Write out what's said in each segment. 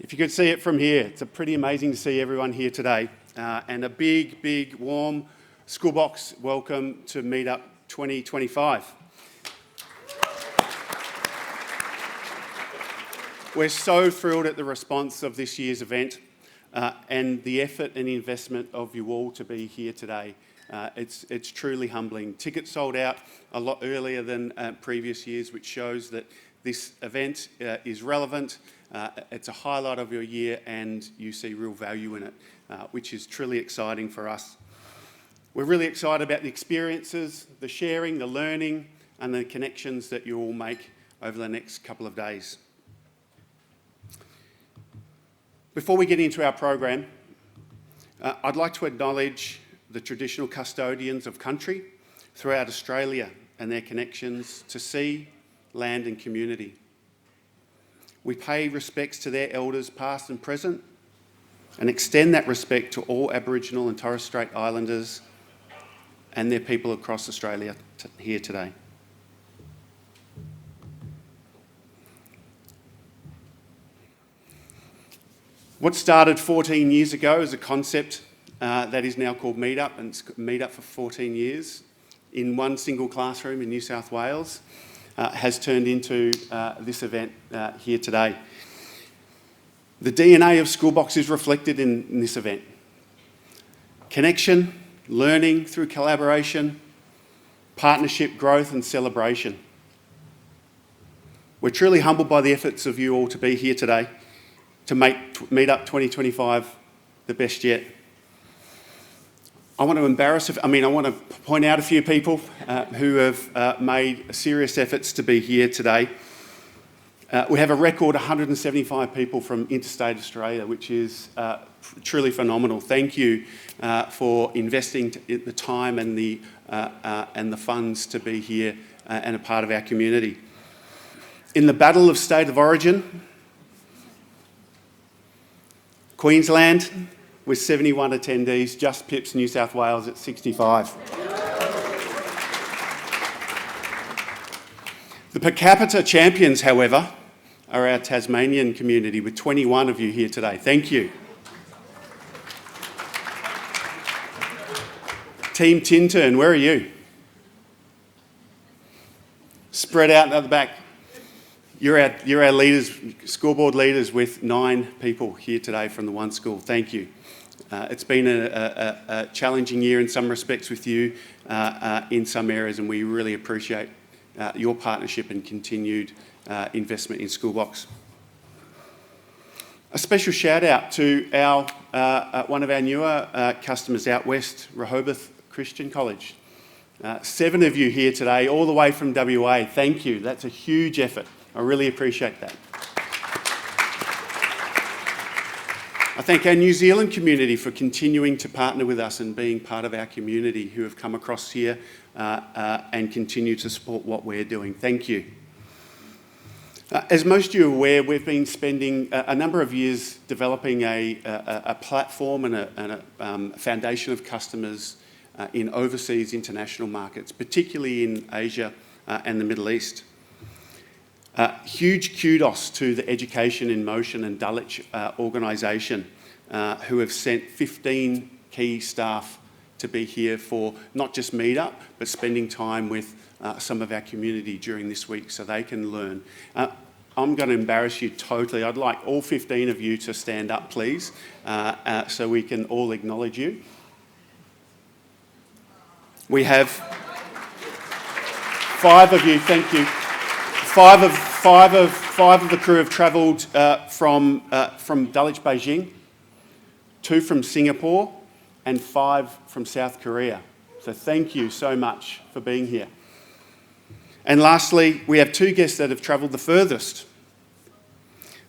If you could see it from here, it's pretty amazing to see everyone here today. And a big, warm Schoolbox welcome to Meetup 2025. We're so thrilled at the response of this year's event and the effort and investment of you all to be here today. It's truly humbling. Tickets sold out a lot earlier than previous years, which shows that this event is relevant. It's a highlight of your year and you see real value in it, which is truly exciting for us. We're really excited about the experiences, the sharing, the learning, and the connections that you all make over the next couple of days. Before we get into our program, I'd like to acknowledge the traditional custodians of country throughout Australia and their connections to sea, land and community. We pay respects to their elders past and present and extend that respect to all Aboriginal and Torres Strait Islanders and their people across Australia here today. What started 14 years ago as a concept that is now called Meetup, and it's Meetup for 14 years, in one single classroom in New South Wales, has turned into this event here today. The DNA of Schoolbox is reflected in this event. Connection, learning through collaboration, partnership, growth and celebration. We're truly humbled by the efforts of you all to be here today to make Meetup 2025 the best yet. I want to point out a few people who have made serious efforts to be here today. We have a record 175 people from interstate Australia, which is truly phenomenal. Thank you for investing the time and the funds to be here and a part of our community. In the battle of state of origin, Queensland, with 71 attendees, just pips New South Wales at 65. The per capita champions, however, are our Tasmanian community, with 21 of you here today. Thank you. Team Tintern, where are you? Spread out at the back. You're our leaders, school board leaders, with 9 people here today from the one school. Thank you. It's been a challenging year in some respects with you in some areas, and we really appreciate your partnership and continued investment in Schoolbox. A special shout out to one of our newer customers out west, Rehoboth Christian College. 7 of you here today, all the way from WA. Thank you. That's a huge effort. I really appreciate that. I thank our New Zealand community for continuing to partner with us and being part of our community, who have come across here and continue to support what we're doing. Thank you. As most of you are aware, we've been spending a number of years developing a platform and a foundation of customers in overseas international markets, particularly in Asia and the Middle East. Huge kudos to the Education in Motion and Dulwich organisation, who have sent 15 key staff to be here for not just Meetup, but spending time with some of our community during this week so they can learn. I'm going to embarrass you totally. I'd like all 15 of you to stand up, please, so we can all acknowledge you. We have 5 of you, thank you. Five of the crew have travelled from Dulwich, Beijing, 2 from Singapore, and 5 from South Korea. So thank you so much for being here. And lastly, we have 2 guests that have travelled the furthest.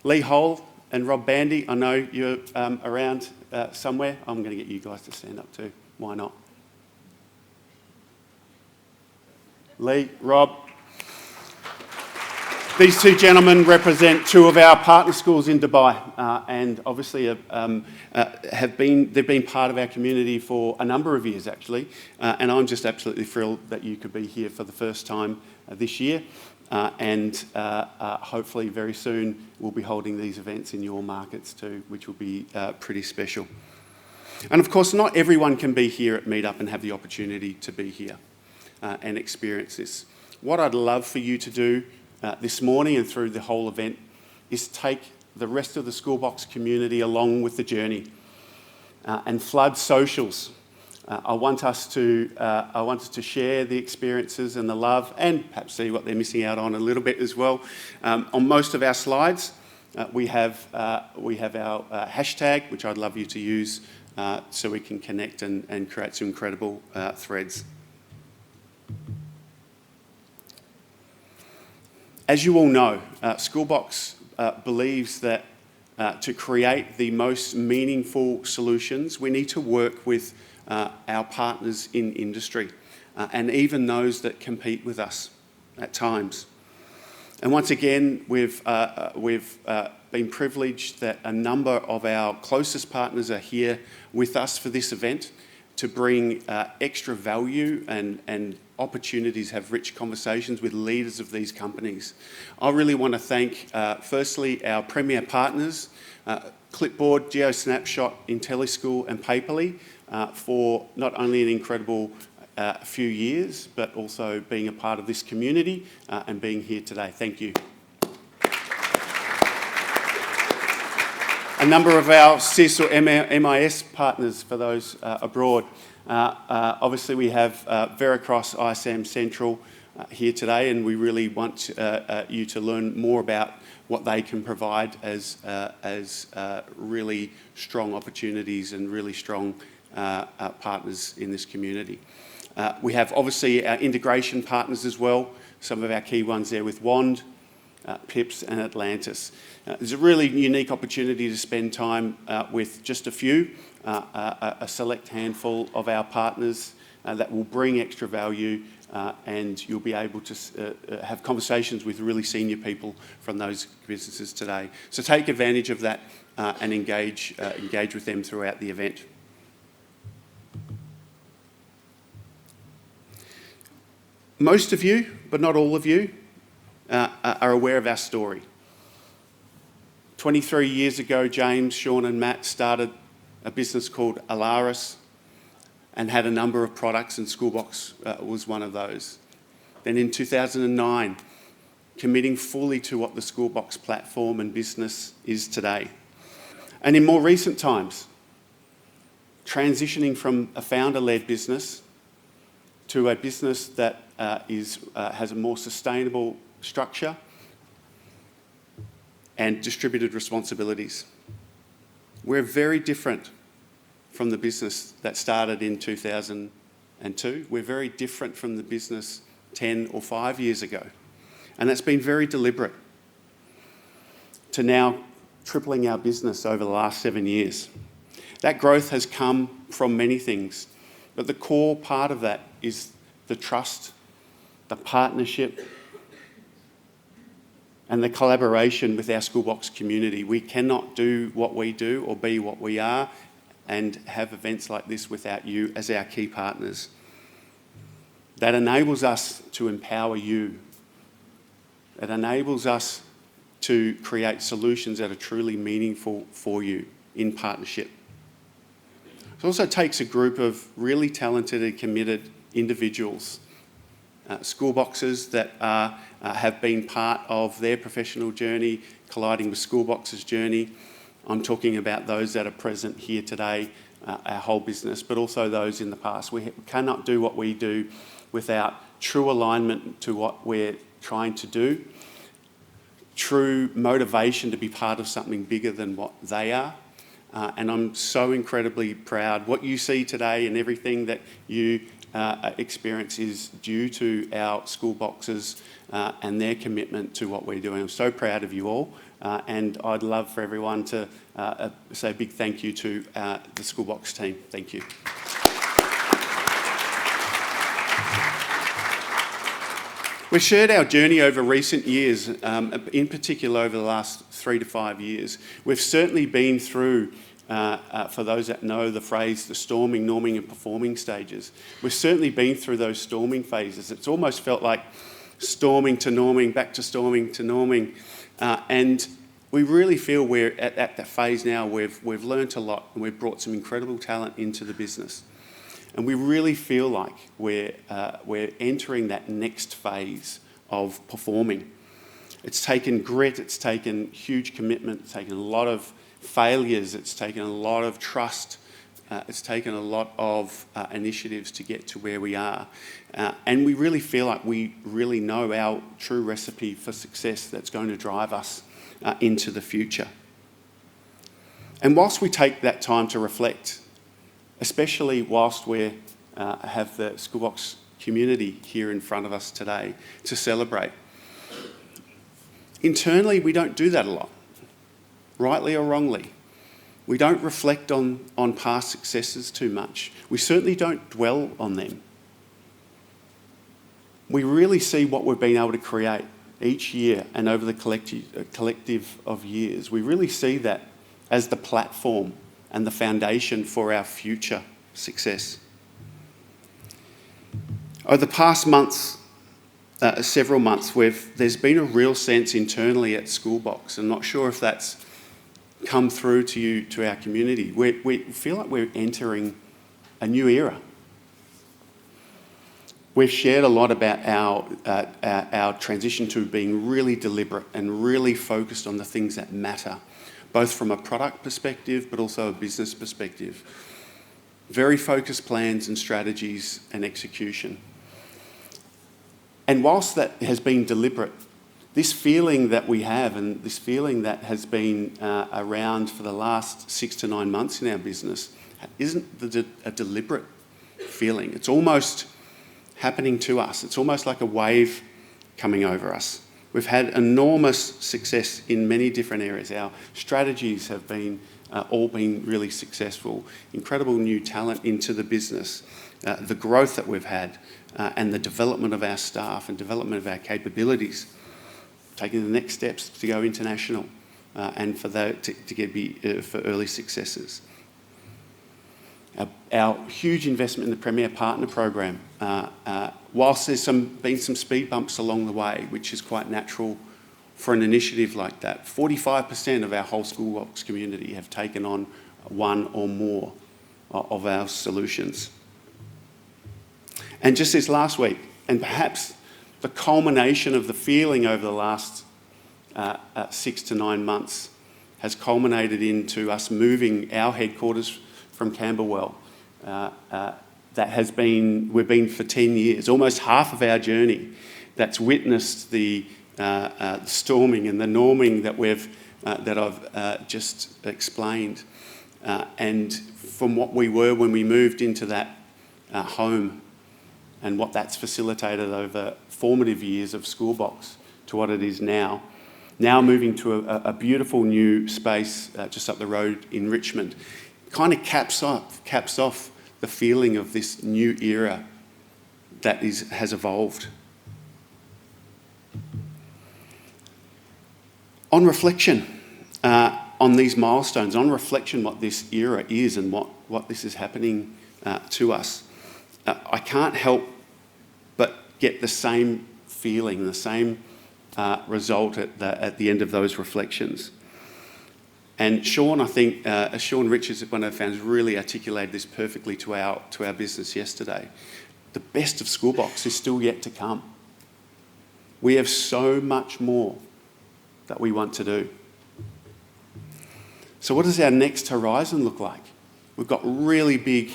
Lee Hull and Rob Bandy. I know you're around somewhere. I'm going to get you guys to stand up too. Why not? Lee, Rob. These 2 gentlemen represent 2 of our partner schools in Dubai, and obviously they've been part of our community for a number of years actually, and I'm just absolutely thrilled that you could be here for the first time this year, and hopefully very soon we'll be holding these events in your markets too, which will be pretty special. And of course, not everyone can be here at Meetup and have the opportunity to be here and experience this. What I'd love for you to do this morning and through the whole event is take the rest of the Schoolbox community along with the journey and flood socials. I want us to share the experiences and the love, and perhaps see what they're missing out on a little bit as well. On most of our slides, we have our hashtag, which I'd love you to use so we can connect and create some incredible threads. As you all know, Schoolbox believes that to create the most meaningful solutions, we need to work with our partners in industry and even those that compete with us at times. And once again, we've been privileged that a number of our closest partners are here with us for this event to bring extra value and opportunities, have rich conversations with leaders of these companies. I really want to thank, firstly, our premier partners, Clipboard, GeoSnapshot, IntelliSchool and Paperly, for not only an incredible few years, but also being a part of this community and being here today. Thank you. A number of our CIS or MIS partners for those abroad. Obviously we have Veracross, ISAM Central here today, and we really want you to learn more about what they can provide as really strong opportunities and really strong partners in this community. We have obviously our integration partners as well, some of our key ones there with WAND, PIPS and Atlantis. There's a really unique opportunity to spend time with just a few, a select handful of our partners that will bring extra value, and you'll be able to have conversations with really senior people from those businesses today. So take advantage of that and engage with them throughout the event. Most of you, but not all of you, are aware of our story. 23 years ago, James, Sean and Matt started a business called Alaris and had a number of products, and Schoolbox was one of those. Then in 2009, committing fully to what the Schoolbox platform and business is today. And in more recent times, transitioning from a founder-led business to a business that has a more sustainable structure and distributed responsibilities. We're very different from the business that started in 2002. We're very different from the business 10 or 5 years ago. And that's been very deliberate to now tripling our business over the last 7 years. That growth has come from many things, but the core part of that is the trust, the partnership, and the collaboration with our Schoolbox community. We cannot do what we do or be what we are and have events like this without you as our key partners. That enables us to empower you. It enables us to create solutions that are truly meaningful for you in partnership. It also takes a group of really talented and committed individuals, Schoolboxers that have been part of their professional journey, colliding with Schoolbox's journey. I'm talking about those that are present here today, our whole business, but also those in the past. We cannot do what we do without true alignment to what we're trying to do, true motivation to be part of something bigger than what they are. And I'm so incredibly proud. What you see today and everything that you experience is due to our Schoolboxers and their commitment to what we're doing. I'm so proud of you all, and I'd love for everyone to say a big thank you to the Schoolbox team. Thank you. We've shared our journey over recent years, in particular over the last 3 to 5 years. We've certainly been through for those that know the phrase, the storming, norming and performing stages. We've certainly been through those storming phases. It's almost felt like storming to norming, back to storming to norming. And we really feel we're at that phase now. We've learnt a lot and we've brought some incredible talent into the business. And we really feel like we're entering that next phase of performing. It's taken grit, it's taken huge commitment, it's taken a lot of failures, it's taken a lot of trust, it's taken a lot of initiatives to get to where we are. And we really feel like we really know our true recipe for success that's going to drive us into the future. And whilst we take that time to reflect, especially whilst we have the Schoolbox community here in front of us today to celebrate, internally we don't do that a lot, rightly or wrongly. We don't reflect on past successes too much. We certainly don't dwell on them. We really see what we've been able to create each year and over the collective of years. We really see that as the platform and the foundation for our future success. Over the past months, several months, there's been a real sense internally at Schoolbox. I'm not sure if that's come through to our community. We feel like we're entering a new era. We've shared a lot about our transition to being really deliberate and really focused on the things that matter, both from a product perspective but also a business perspective. Very focused plans and strategies and execution. And whilst that has been deliberate, this feeling that we have and this feeling that has been around for the last 6 to 9 months in our business isn't a deliberate feeling. It's almost happening to us. It's almost like a wave coming over us. We've had enormous success in many different areas. Our strategies have been all been really successful. Incredible new talent into the business. The growth that we've had and the development of our staff and development of our capabilities. Taking the next steps to go international and for early successes. Our huge investment in the Premier Partner Program, whilst there's been some speed bumps along the way, which is quite natural for an initiative like that, 45% of our whole Schoolbox community have taken on one or more of our solutions. And just this last week, and perhaps the culmination of the feeling over the last 6 to 9 months has culminated into us moving our headquarters from Camberwell. We've been for 10 years, almost half of our journey, that's witnessed the storming and the norming that I've just explained. And from what we were when we moved into that home and what that's facilitated over formative years of Schoolbox to what it is now. Now moving to a beautiful new space just up the road in Richmond, kind of caps off the feeling of this new era that has evolved. On reflection, on these milestones, on reflection what this era is and what this is happening to us, I can't help but get the same feeling, the same result at the end of those reflections. And Sean, I think, Sean Richards, one of the founders, really articulated this perfectly to our business yesterday. The best of Schoolbox is still yet to come. We have so much more that we want to do. So what does our next horizon look like? We've got really big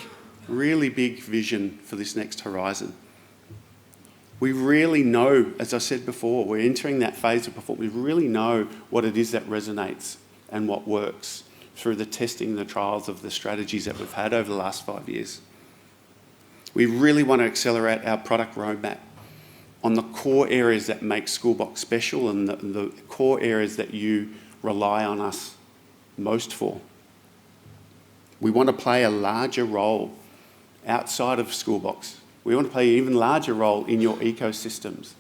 vision for this next horizon. We really know, as I said before, we're entering that phase of performance. We really know what it is that resonates and what works through the testing and the trials of the strategies that we've had over the last 5 years. We really want to accelerate our product roadmap on the core areas that make Schoolbox special and the core areas that you rely on us most for. We want to play a larger role outside of Schoolbox. We want to play an even larger role in your ecosystems.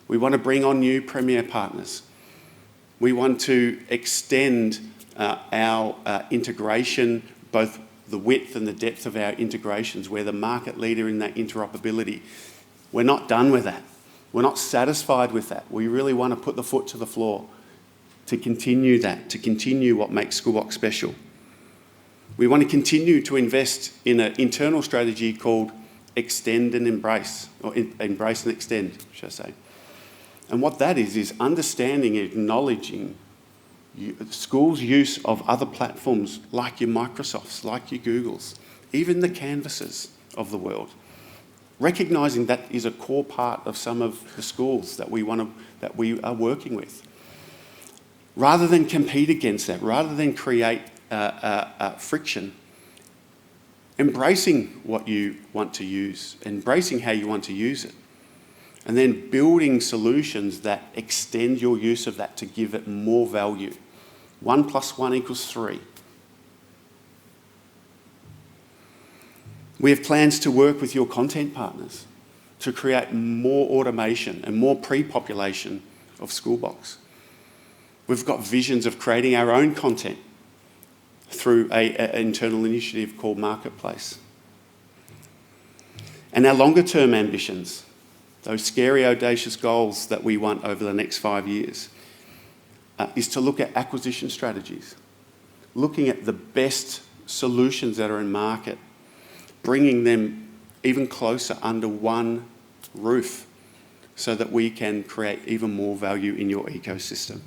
We want to bring on new Premier partners. We want to extend our integration, both the width and the depth of our integrations. We're the market leader in that interoperability. We're not done with that. We're not satisfied with that. We really want to put the foot to the floor to continue that, to continue what makes Schoolbox special. We want to continue to invest in an internal strategy called Extend and Embrace, or Embrace and Extend, should I say. And what that is understanding and acknowledging schools' use of other platforms like your Microsofts, like your Googles, even the Canvases of the world. Recognising that is a core part of some of the schools that we are working with. Rather than compete against that, rather than create friction, embracing what you want to use, embracing how you want to use it, and then building solutions that extend your use of that to give it more value. 1 + 1 = 3. We have plans to work with your content partners to create more automation and more pre-population of Schoolbox. We've got visions of creating our own content through an internal initiative called Marketplace. And our longer term ambitions, those scary, audacious goals that we want over the next 5 years, is to look at acquisition strategies, looking at the best solutions that are in market, bringing them even closer under one roof so that we can create even more value in your ecosystem.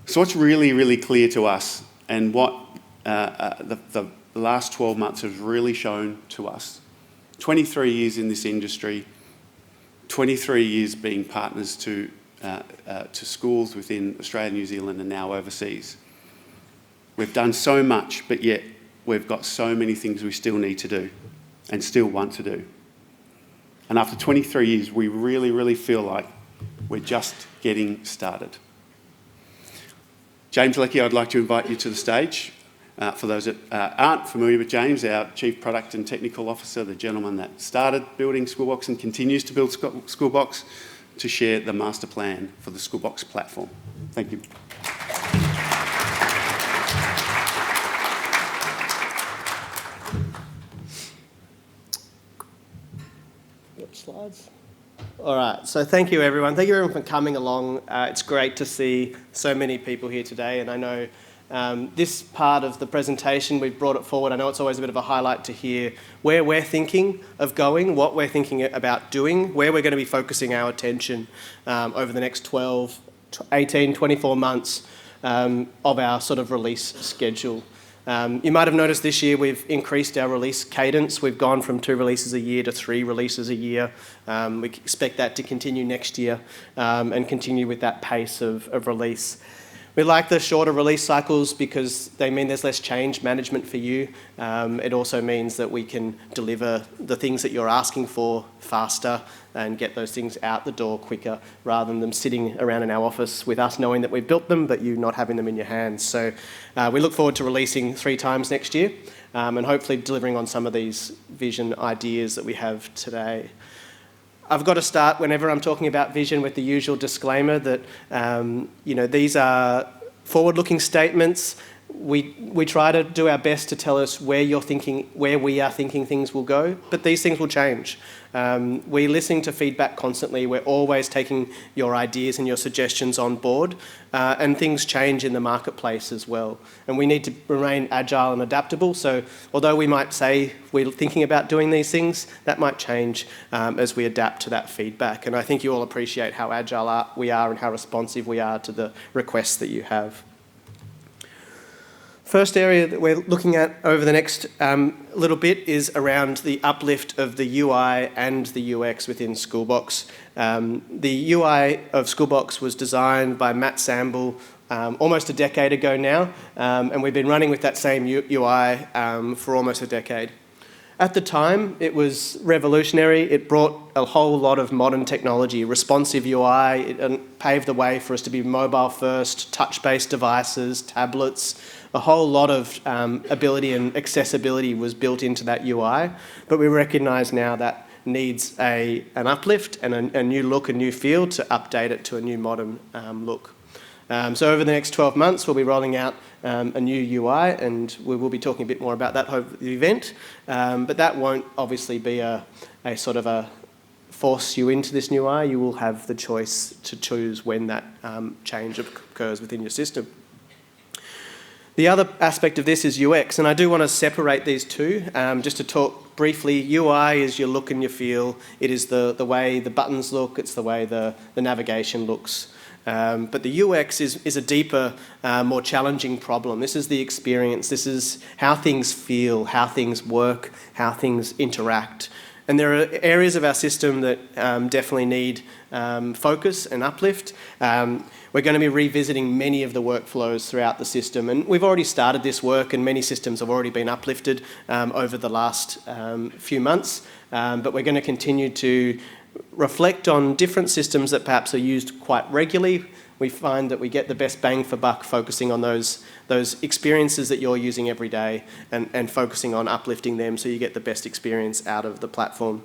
So what's really, really clear to us, and what the last 12 months has really shown to us, 23 years in this industry, 23 years being partners to schools within Australia, New Zealand, and now overseas. We've done so much, but yet we've got so many things we still need to do and still want to do. And after 23 years, we really, really feel like we're just getting started. James Leckie, I'd like to invite you to the stage. For those that aren't familiar with James, our Chief Product and Technical Officer, the gentleman that started building Schoolbox and continues to build Schoolbox, to share the master plan for the Schoolbox platform. Thank you. Slides. All right, so thank you everyone. Thank you everyone for coming along. It's great to see so many people here today, and I know this part of the presentation, we've brought it forward. I know it's always a bit of a highlight to hear where we're thinking of going, what we're thinking about doing, where we're going to be focusing our attention over the next 12, 18, 24 months of our sort of release schedule. You might have noticed this year we've increased our release cadence. We've gone from 2 releases a year to 3 releases a year. We expect that to continue next year and continue with that pace of release. We like the shorter release cycles because they mean there's less change management for you. It also means that we can deliver the things that you're asking for faster and get those things out the door quicker rather than them sitting around in our office with us knowing that we've built them but you not having them in your hands. So we look forward to releasing 3 times next year and hopefully delivering on some of these vision ideas that we have today. I've got to start whenever I'm talking about vision with the usual disclaimer that these are forward-looking statements. We try to do our best to tell us where we are thinking things will go, but these things will change. We're listening to feedback constantly. We're always taking your ideas and your suggestions on board, and things change in the marketplace as well. And we need to remain agile and adaptable. So although we might say we're thinking about doing these things, that might change as we adapt to that feedback. And I think you all appreciate how agile we are and how responsive we are to the requests that you have. First area that we're looking at over the next little bit is around the uplift of the UI and the UX within Schoolbox. The UI of Schoolbox was designed by Matt Samble almost a decade ago now, and we've been running with that same UI for almost a decade. At the time, it was revolutionary. It brought a whole lot of modern technology, responsive UI. It paved the way for us to be mobile first, touch-based devices, tablets. A whole lot of ability and accessibility was built into that UI, but we recognise now that needs an uplift and a new look, a new feel to update it to a new modern look. So over the next 12 months, we'll be rolling out a new UI, and we will be talking a bit more about that over the event. But that won't obviously be a sort of a force you into this new UI. You will have the choice to choose when that change occurs within your system. The other aspect of this is UX, and I do want to separate these two, just to talk briefly. UI is your look and your feel. It is the way the buttons look, it's the way the navigation looks. But the UX is a deeper, more challenging problem. This is the experience. This is how things feel, how things work, how things interact. And there are areas of our system that definitely need focus and uplift. We're going to be revisiting many of the workflows throughout the system, and we've already started this work, and many systems have already been uplifted over the last few months. But we're going to continue to reflect on different systems that perhaps are used quite regularly. We find that we get the best bang for buck focusing on those experiences that you're using every day and focusing on uplifting them so you get the best experience out of the platform.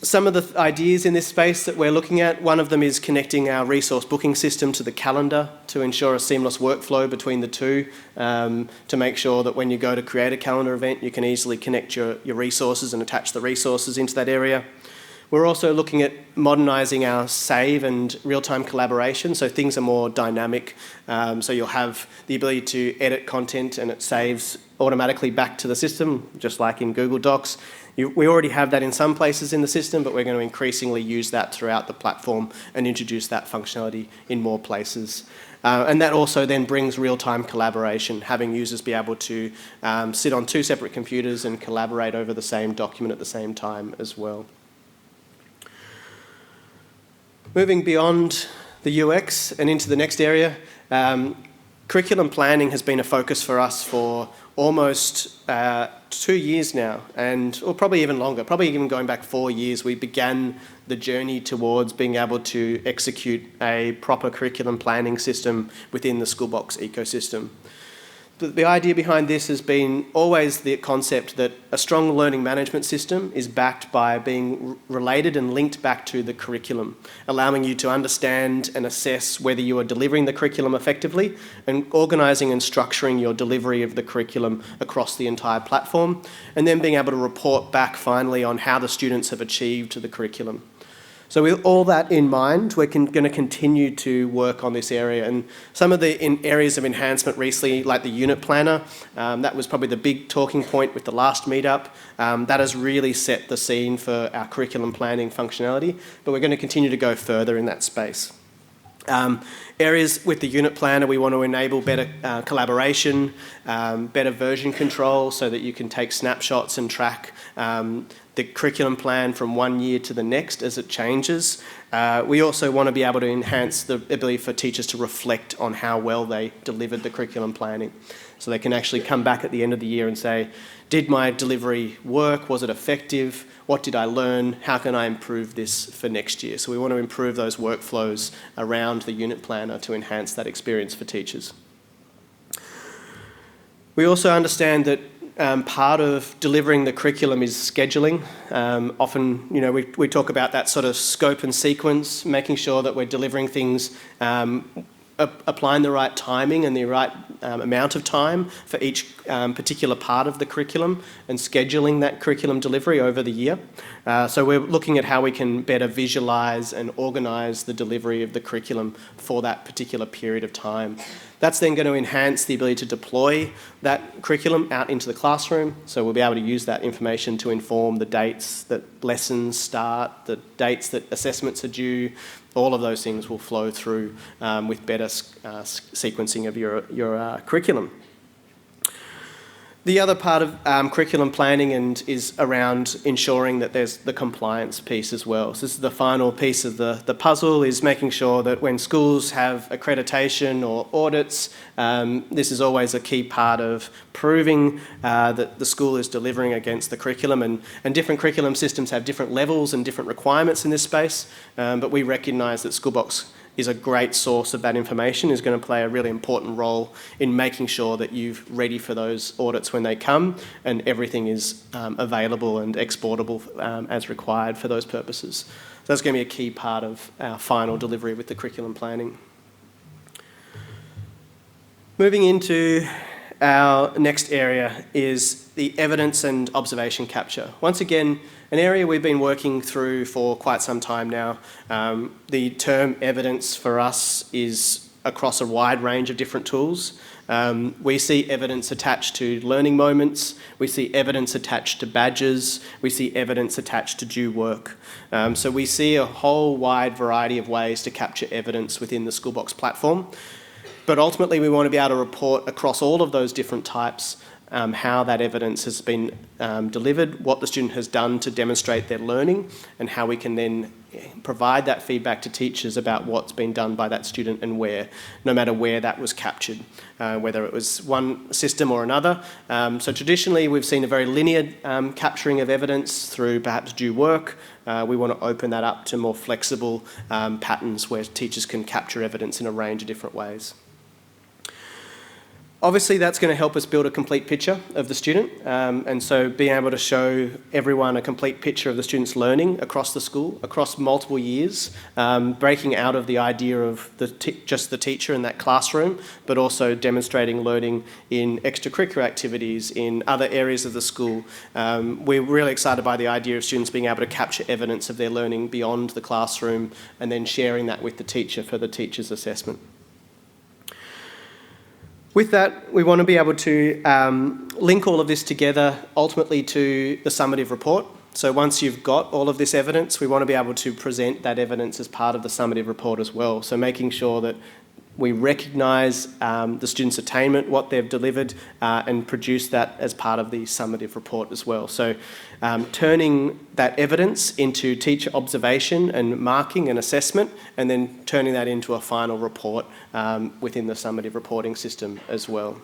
Some of the ideas in this space that we're looking at, one of them is connecting our resource booking system to the calendar to ensure a seamless workflow between the two, to make sure that when you go to create a calendar event, you can easily connect your resources and attach the resources into that area. We're also looking at modernising our save and real-time collaboration, so things are more dynamic. So you'll have the ability to edit content and it saves automatically back to the system, just like in Google Docs. We already have that in some places in the system, but we're going to increasingly use that throughout the platform and introduce that functionality in more places. And that also then brings real-time collaboration, having users be able to sit on two separate computers and collaborate over the same document at the same time as well. Moving beyond the UX and into the next area, curriculum planning has been a focus for us for almost 2 years now, or probably even longer, probably even going back 4 years. We began the journey towards being able to execute a proper curriculum planning system within the Schoolbox ecosystem. The idea behind this has been always the concept that a strong learning management system is backed by being related and linked back to the curriculum, allowing you to understand and assess whether you are delivering the curriculum effectively and organising and structuring your delivery of the curriculum across the entire platform, and then being able to report back finally on how the students have achieved the curriculum. So with all that in mind, we're going to continue to work on this area. And some of the areas of enhancement recently, like the unit planner, that was probably the big talking point with the last meetup. That has really set the scene for our curriculum planning functionality, but we're going to continue to go further in that space. Areas with the unit planner, we want to enable better collaboration, better version control so that you can take snapshots and track the curriculum plan from 1 year to the next as it changes. We also want to be able to enhance the ability for teachers to reflect on how well they delivered the curriculum planning. So they can actually come back at the end of the year and say, did my delivery work? Was it effective? What did I learn? How can I improve this for next year? So we want to improve those workflows around the unit planner to enhance that experience for teachers. We also understand that part of delivering the curriculum is scheduling. Often, we talk about that sort of scope and sequence, making sure that we're delivering things, applying the right timing and the right amount of time for each particular part of the curriculum and scheduling that curriculum delivery over the year. So we're looking at how we can better visualise and organise the delivery of the curriculum for that particular period of time. That's then going to enhance the ability to deploy that curriculum out into the classroom. So we'll be able to use that information to inform the dates that lessons start, the dates that assessments are due. All of those things will flow through with better sequencing of your curriculum. The other part of curriculum planning is around ensuring that there's the compliance piece as well. So this is the final piece of the puzzle, is making sure that when schools have accreditation or audits, this is always a key part of proving that the school is delivering against the curriculum. And different curriculum systems have different levels and different requirements in this space, but we recognise that Schoolbox is a great source of that information, is going to play a really important role in making sure that you're ready for those audits when they come and everything is available and exportable as required for those purposes. So that's going to be a key part of our final delivery with the curriculum planning. Moving into our next area is the evidence and observation capture. Once again, an area we've been working through for quite some time now. The term evidence for us is across a wide range of different tools. We see evidence attached to learning moments, we see evidence attached to badges, we see evidence attached to due work. So we see a whole wide variety of ways to capture evidence within the Schoolbox platform. But ultimately, we want to be able to report across all of those different types how that evidence has been delivered, what the student has done to demonstrate their learning, and how we can then provide that feedback to teachers about what's been done by that student and where, no matter where that was captured, whether it was one system or another. So traditionally, we've seen a very linear capturing of evidence through perhaps due work. We want to open that up to more flexible patterns where teachers can capture evidence in a range of different ways. Obviously, that's going to help us build a complete picture of the student, and so being able to show everyone a complete picture of the student's learning across the school, across multiple years, breaking out of the idea of just the teacher in that classroom, but also demonstrating learning in extracurricular activities, in other areas of the school. We're really excited by the idea of students being able to capture evidence of their learning beyond the classroom and then sharing that with the teacher for the teacher's assessment. With that, we want to be able to link all of this together ultimately to the summative report. So once you've got all of this evidence, we want to be able to present that evidence as part of the summative report as well. So making sure that we recognise the students' attainment, what they've delivered, and produce that as part of the summative report as well. So turning that evidence into teacher observation and marking and assessment, and then turning that into a final report within the summative reporting system as well.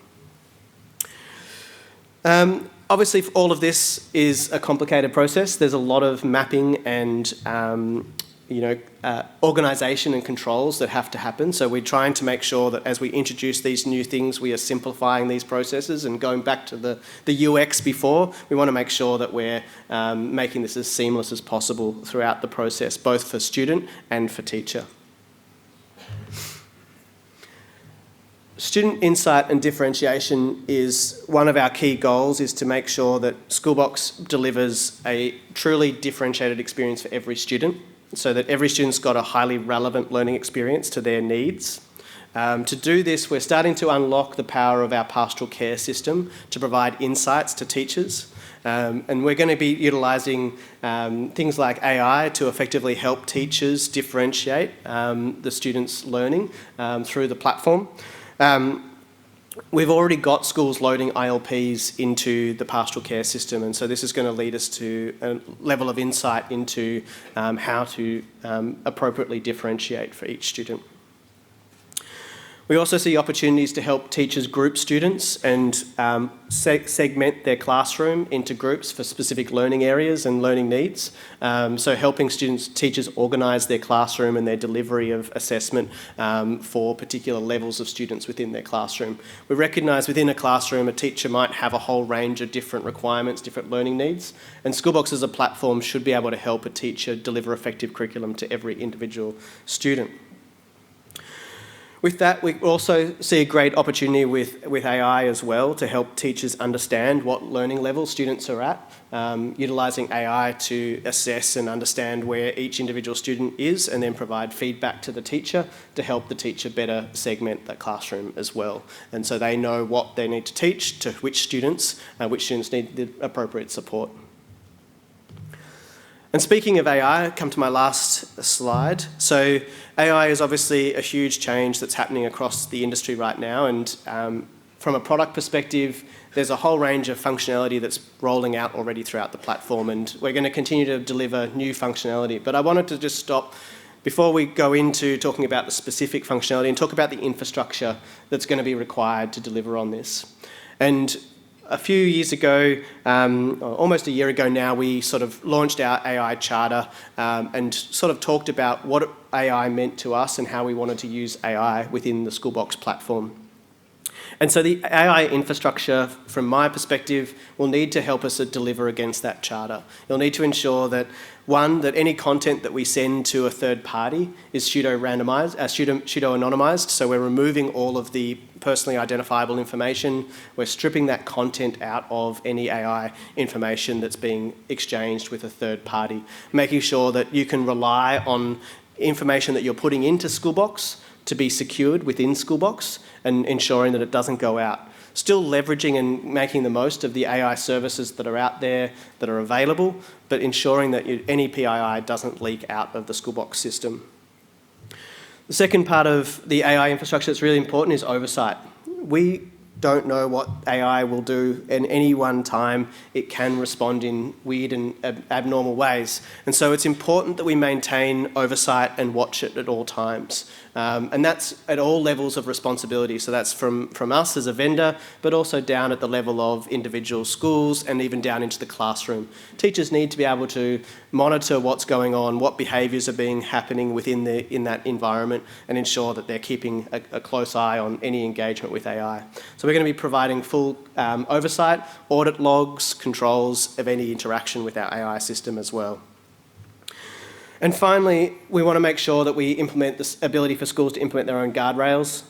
Obviously, all of this is a complicated process. There's a lot of mapping and organisation and controls that have to happen. So we're trying to make sure that as we introduce these new things, we are simplifying these processes and going back to the UX before. We want to make sure that we're making this as seamless as possible throughout the process, both for student and for teacher. Student insight and differentiation is one of our key goals, is to make sure that Schoolbox delivers a truly differentiated experience for every student, so that every student's got a highly relevant learning experience to their needs. To do this, we're starting to unlock the power of our pastoral care system to provide insights to teachers. And we're going to be utilising things like AI to effectively help teachers differentiate the students' learning through the platform. We've already got schools loading ILPs into the pastoral care system, and so this is going to lead us to a level of insight into how to appropriately differentiate for each student. We also see opportunities to help teachers group students and segment their classroom into groups for specific learning areas and learning needs. So helping teachers organise their classroom and their delivery of assessment for particular levels of students within their classroom. We recognise within a classroom a teacher might have a whole range of different requirements, different learning needs, and Schoolbox as a platform should be able to help a teacher deliver effective curriculum to every individual student. With that, we also see a great opportunity with AI as well to help teachers understand what learning level students are at, utilising AI to assess and understand where each individual student is, and then provide feedback to the teacher to help the teacher better segment that classroom as well. And so they know what they need to teach to which students need the appropriate support. And speaking of AI, I come to my last slide. So AI is obviously a huge change that's happening across the industry right now, and from a product perspective, there's a whole range of functionality that's rolling out already throughout the platform, and we're going to continue to deliver new functionality. But I wanted to just stop before we go into talking about the specific functionality and talk about the infrastructure that's going to be required to deliver on this. And A few years ago, almost a year ago now, we sort of launched our AI charter and sort of talked about what AI meant to us and how we wanted to use AI within the Schoolbox platform. And so the AI infrastructure, from my perspective, will need to help us deliver against that charter. You'll need to ensure that, one, that any content that we send to a third party is pseudo-anonymized, so we're removing all of the personally identifiable information. We're stripping that content out of any AI information that's being exchanged with a third party, making sure that you can rely on information that you're putting into Schoolbox to be secured within Schoolbox and ensuring that it doesn't go out. Still leveraging and making the most of the AI services that are out there, that are available, but ensuring that any PII doesn't leak out of the Schoolbox system. The second part of the AI infrastructure that's really important is oversight. We don't know what AI will do in any one time. It can respond in weird and abnormal ways. And so it's important that we maintain oversight and watch it at all times. And that's at all levels of responsibility. So that's from us as a vendor, but also down at the level of individual schools and even down into the classroom. Teachers need to be able to monitor what's going on, what behaviours are happening within in that environment, and ensure that they're keeping a close eye on any engagement with AI. So we're going to be providing full oversight, audit logs, controls of any interaction with our AI system as well. And finally, we want to make sure that we implement this ability for schools to implement their own guardrails.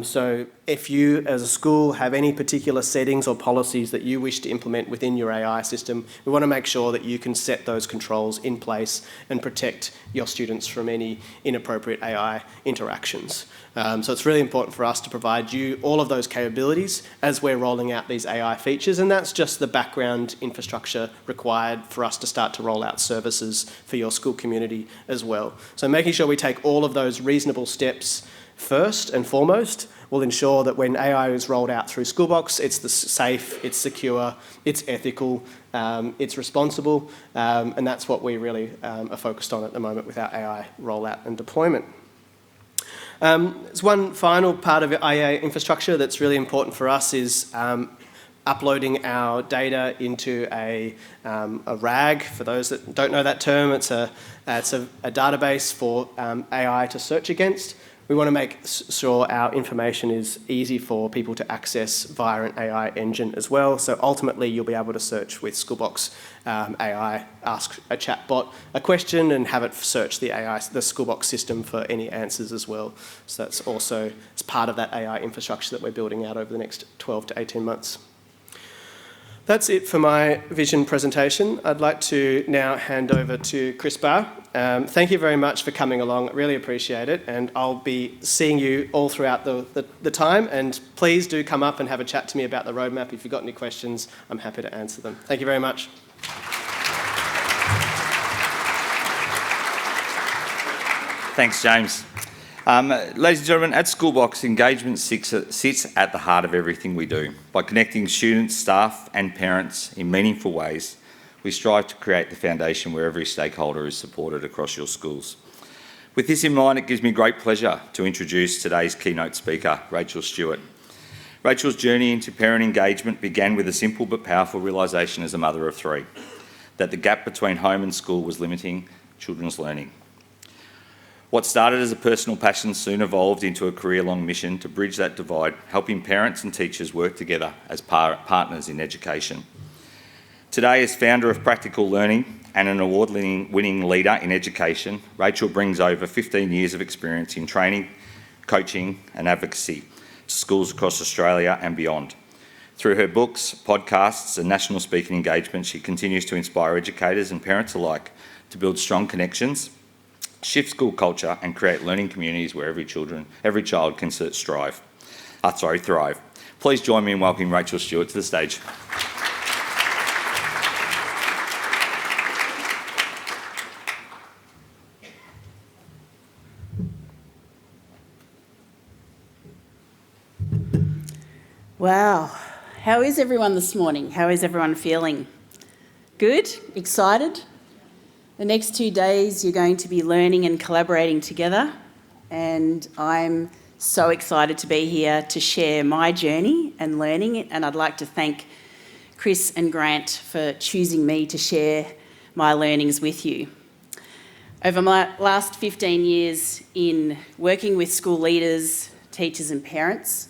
So if you, as a school, have any particular settings or policies that you wish to implement within your AI system, we want to make sure that you can set those controls in place and protect your students from any inappropriate AI interactions. So it's really important for us to provide you all of those capabilities as we're rolling out these AI features, and that's just the background infrastructure required for us to start to roll out services for your school community as well. So making sure we take all of those reasonable steps first and foremost will ensure that when AI is rolled out through Schoolbox, it's safe, it's secure, it's ethical, it's responsible, and that's what we really are focused on at the moment with our AI rollout and deployment. There's one final part of AI infrastructure that's really important for us is uploading our data into a RAG. For those that don't know that term, it's a database for AI to search against. We want to make sure our information is easy for people to access via an AI engine as well. So ultimately, you'll be able to search with Schoolbox AI, ask a chatbot a question and have it search the Schoolbox system for any answers as well. So that's also as part of that AI infrastructure that we're building out over the next 12 to 18 months. That's it for my vision presentation. I'd like to now hand over to Chris Barr. Thank you very much for coming along. I really appreciate it. And I'll be seeing you all throughout the time. And please do come up and have a chat to me about the roadmap. If you've got any questions, I'm happy to answer them. Thank you very much. Thanks, James. Ladies and gentlemen, at Schoolbox, engagement sits at the heart of everything we do. By connecting students, staff and parents in meaningful ways, we strive to create the foundation where every stakeholder is supported across your schools. With this in mind, it gives me great pleasure to introduce today's keynote speaker, Rachel Stewart. Rachel's journey into parent engagement began with a simple but powerful realisation as a mother of three, that the gap between home and school was limiting children's learning. What started as a personal passion soon evolved into a career-long mission to bridge that divide, helping parents and teachers work together as partners in education. Today, as founder of Practical Learning and an award-winning leader in education, Rachel brings over 15 years of experience in training, coaching and advocacy to schools across Australia and beyond. Through her books, podcasts and national speaking engagements, she continues to inspire educators and parents alike to build strong connections, shift school culture and create learning communities where every child can thrive. Please join me in welcoming Rachel Stewart to the stage. Wow. How is everyone this morning? How is everyone feeling? Good? Excited? The next 2 days you're going to be learning and collaborating together, and I'm so excited to be here to share my journey and learning, and I'd like to thank Chris and Grant, for choosing me to share my learnings with you. Over my last 15 years in working with school leaders, teachers and parents,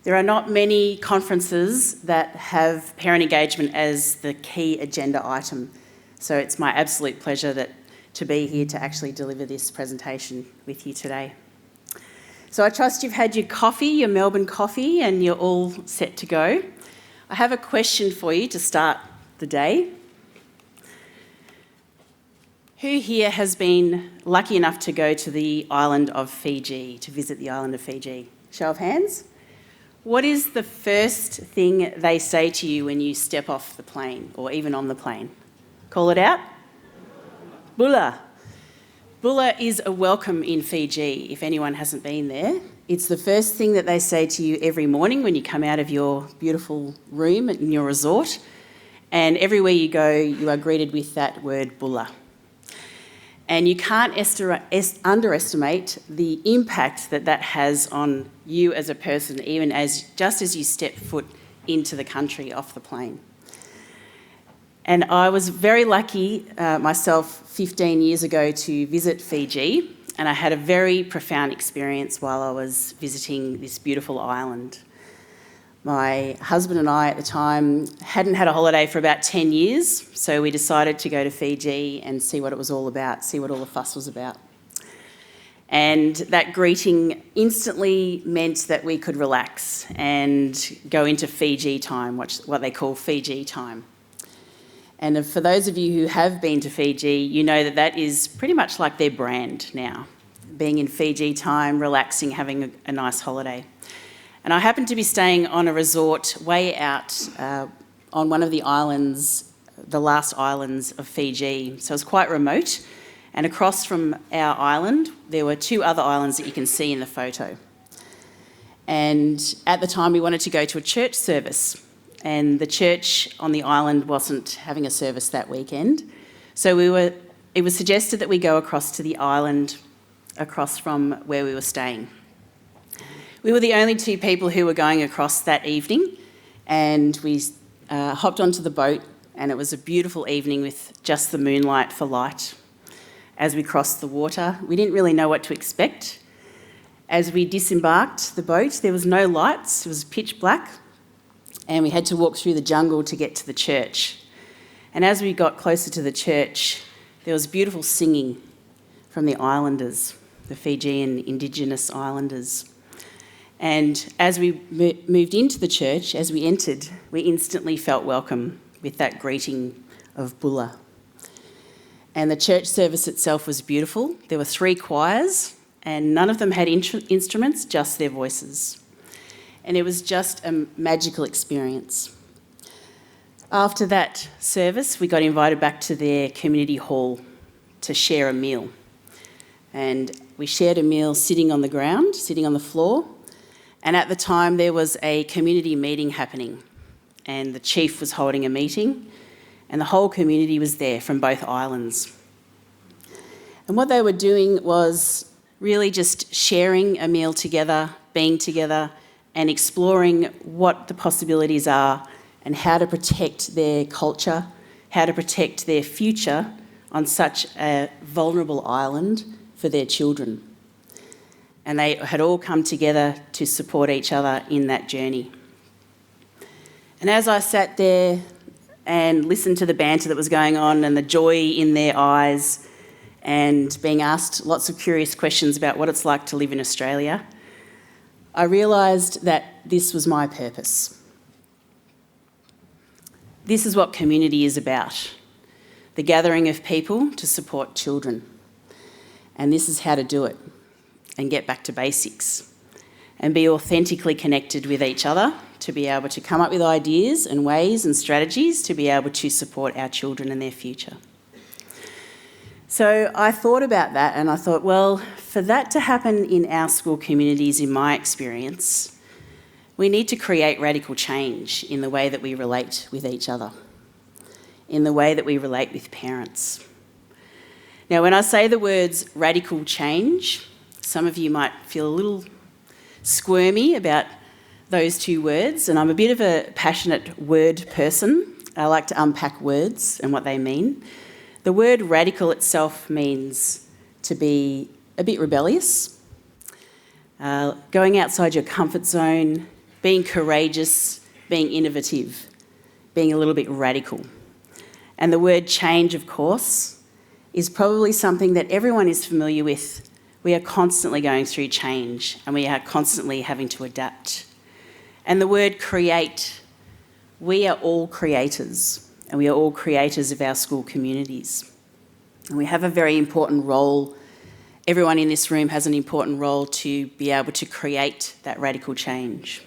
there are not many conferences that have parent engagement as the key agenda item. So it's my absolute pleasure to be here to actually deliver this presentation with you today. So I trust you've had your coffee, your Melbourne coffee, and you're all set to go. I have a question for you to start the day. Who here has been lucky enough to go to the island of Fiji, to visit the island of Fiji? Show of hands. What is the first thing they say to you when you step off the plane, or even on the plane? Call it out. Bula. Bula is a welcome in Fiji, if anyone hasn't been there. It's the first thing that they say to you every morning when you come out of your beautiful room in your resort. And everywhere you go, you are greeted with that word bula. And you can't underestimate the impact that has on you as a person, even just as you step foot into the country off the plane. And I was very lucky myself 15 years ago to visit Fiji, and I had a very profound experience while I was visiting this beautiful island. My husband and I at the time hadn't had a holiday for about 10 years, so we decided to go to Fiji and see what it was all about, see what all the fuss was about. And that greeting instantly meant that we could relax and go into Fiji time, what they call Fiji time. And for those of you who have been to Fiji, you know that is pretty much like their brand now, being in Fiji time, relaxing, having a nice holiday. And I happened to be staying on a resort way out on one of the islands, the last islands of Fiji. So it was quite remote. And across from our island, there were 2 other islands that you can see in the photo. And at the time, we wanted to go to a church service. And the church on the island wasn't having a service that weekend. So it was suggested that we go across to the island across from where we were staying. We were the only 2 people who were going across that evening, and we hopped onto the boat, and it was a beautiful evening with just the moonlight for light. As we crossed the water, we didn't really know what to expect. As we disembarked the boat, there was no lights, it was pitch black, and we had to walk through the jungle to get to the church. And as we got closer to the church, there was beautiful singing from the islanders, the Fijian Indigenous islanders. And as we moved into the church, as we entered, we instantly felt welcome with that greeting of bula. And the church service itself was beautiful. There were 3 choirs, and none of them had instruments, just their voices. And it was just a magical experience. After that service, we got invited back to their community hall to share a meal. And we shared a meal sitting on the ground, sitting on the floor. And at the time, there was a community meeting happening, and the chief was holding a meeting, and the whole community was there from both islands. And what they were doing was really just sharing a meal together, being together, and exploring what the possibilities are and how to protect their culture, how to protect their future on such a vulnerable island for their children. And they had all come together to support each other in that journey. And as I sat there and listened to the banter that was going on and the joy in their eyes and being asked lots of curious questions about what it's like to live in Australia, I realised that this was my purpose. This is what community is about, the gathering of people to support children. And this is how to do it and get back to basics and be authentically connected with each other to be able to come up with ideas and ways and strategies to be able to support our children and their future. So I thought about that and I thought, well, for that to happen in our school communities, in my experience, we need to create radical change in the way that we relate with each other, in the way that we relate with parents. Now, when I say the words radical change, some of you might feel a little squirmy about those two words, and I'm a bit of a passionate word person. I like to unpack words and what they mean. The word radical itself means to be a bit rebellious, going outside your comfort zone, being courageous, being innovative, being a little bit radical. And the word change, of course, is probably something that everyone is familiar with. We are constantly going through change and we are constantly having to adapt. And the word create, we are all creators and we are all creators of our school communities. And we have a very important role. Everyone in this room has an important role to be able to create that radical change.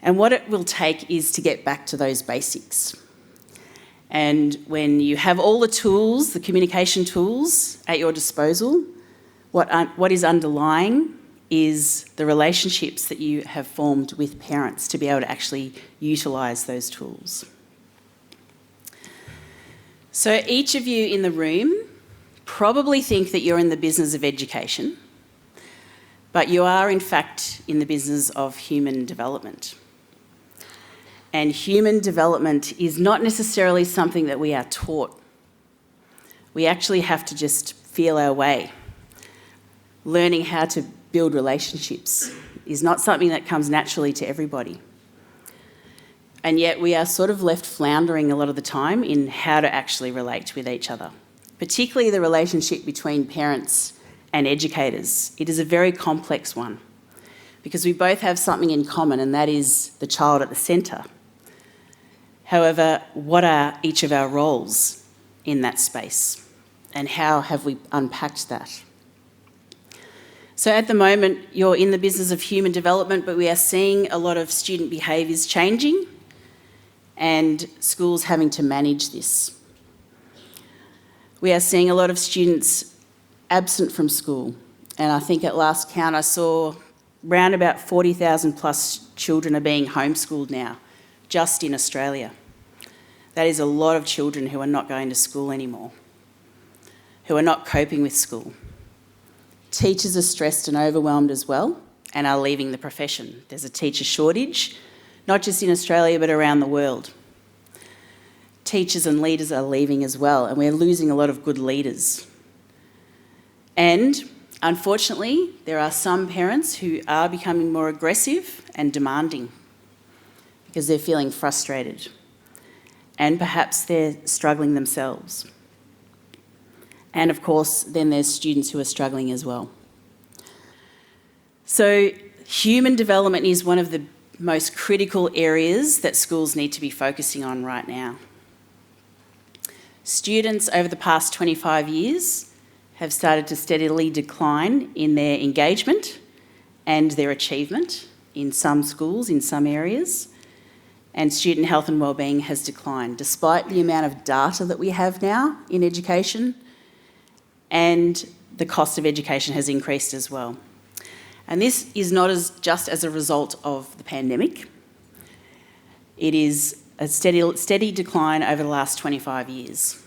And what it will take is to get back to those basics. And when you have all the tools, the communication tools at your disposal, what is underlying is the relationships that you have formed with parents to be able to actually utilise those tools. So each of you in the room probably think that you're in the business of education, but you are in fact in the business of human development. And human development is not necessarily something that we are taught. We actually have to just feel our way. Learning how to build relationships is not something that comes naturally to everybody. And yet we are sort of left floundering a lot of the time in how to actually relate with each other, particularly the relationship between parents and educators. It is a very complex one because we both have something in common, and that is the child at the centre. However, what are each of our roles in that space, and how have we unpacked that? So at the moment, you're in the business of human development, but we are seeing a lot of student behaviours changing and schools having to manage this. We are seeing a lot of students absent from school, and I think at last count I saw around about 40,000 plus children are being homeschooled now, just in Australia. That is a lot of children who are not going to school anymore, who are not coping with school. Teachers are stressed and overwhelmed as well and are leaving the profession. There's a teacher shortage, not just in Australia but around the world. Teachers and leaders are leaving as well, and we're losing a lot of good leaders. And unfortunately, there are some parents who are becoming more aggressive and demanding because they're feeling frustrated, and perhaps they're struggling themselves. And of course, then there's students who are struggling as well. So human development is one of the most critical areas that schools need to be focusing on right now. Students over the past 25 years have started to steadily decline in their engagement and their achievement in some schools, in some areas, and student health and wellbeing has declined, despite the amount of data that we have now in education, and the cost of education has increased as well. And this is not just as a result of the pandemic. It is a steady decline over the last 25 years.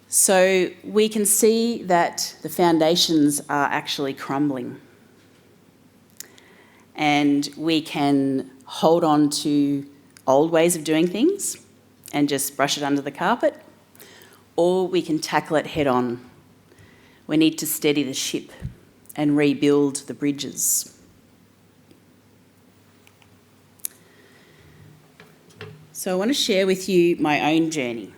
So we can see that the foundations are actually crumbling. And we can hold on to old ways of doing things and just brush it under the carpet, or we can tackle it head on. We need to steady the ship and rebuild the bridges. So I want to share with you my own journey.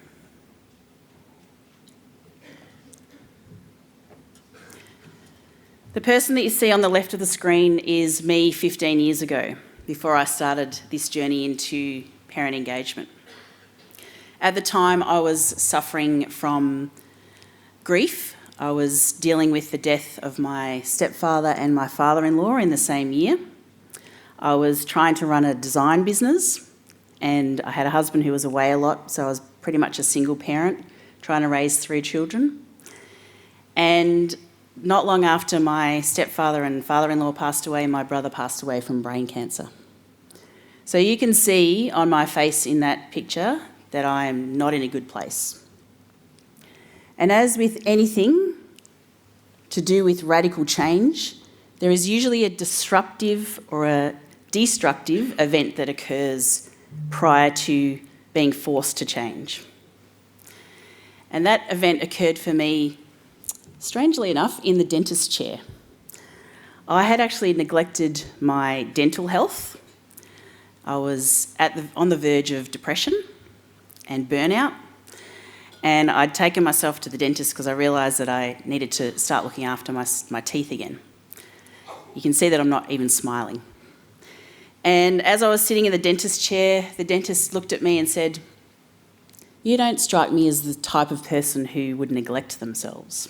The person that you see on the left of the screen is me 15 years ago, before I started this journey into parent engagement. At the time, I was suffering from grief. I was dealing with the death of my stepfather and my father-in-law in the same year. I was trying to run a design business, and I had a husband who was away a lot, so I was pretty much a single parent trying to raise 3 children. And not long after my stepfather and father-in-law passed away, my brother passed away from brain cancer. So you can see on my face in that picture that I am not in a good place. And as with anything to do with radical change, there is usually a disruptive or a destructive event that occurs prior to being forced to change. And that event occurred for me, strangely enough, in the dentist chair. I had actually neglected my dental health. I was on the verge of depression and burnout, and I'd taken myself to the dentist because I realised that I needed to start looking after my teeth again. You can see that I'm not even smiling. And as I was sitting in the dentist chair, the dentist looked at me and said, "You don't strike me as the type of person who would neglect themselves."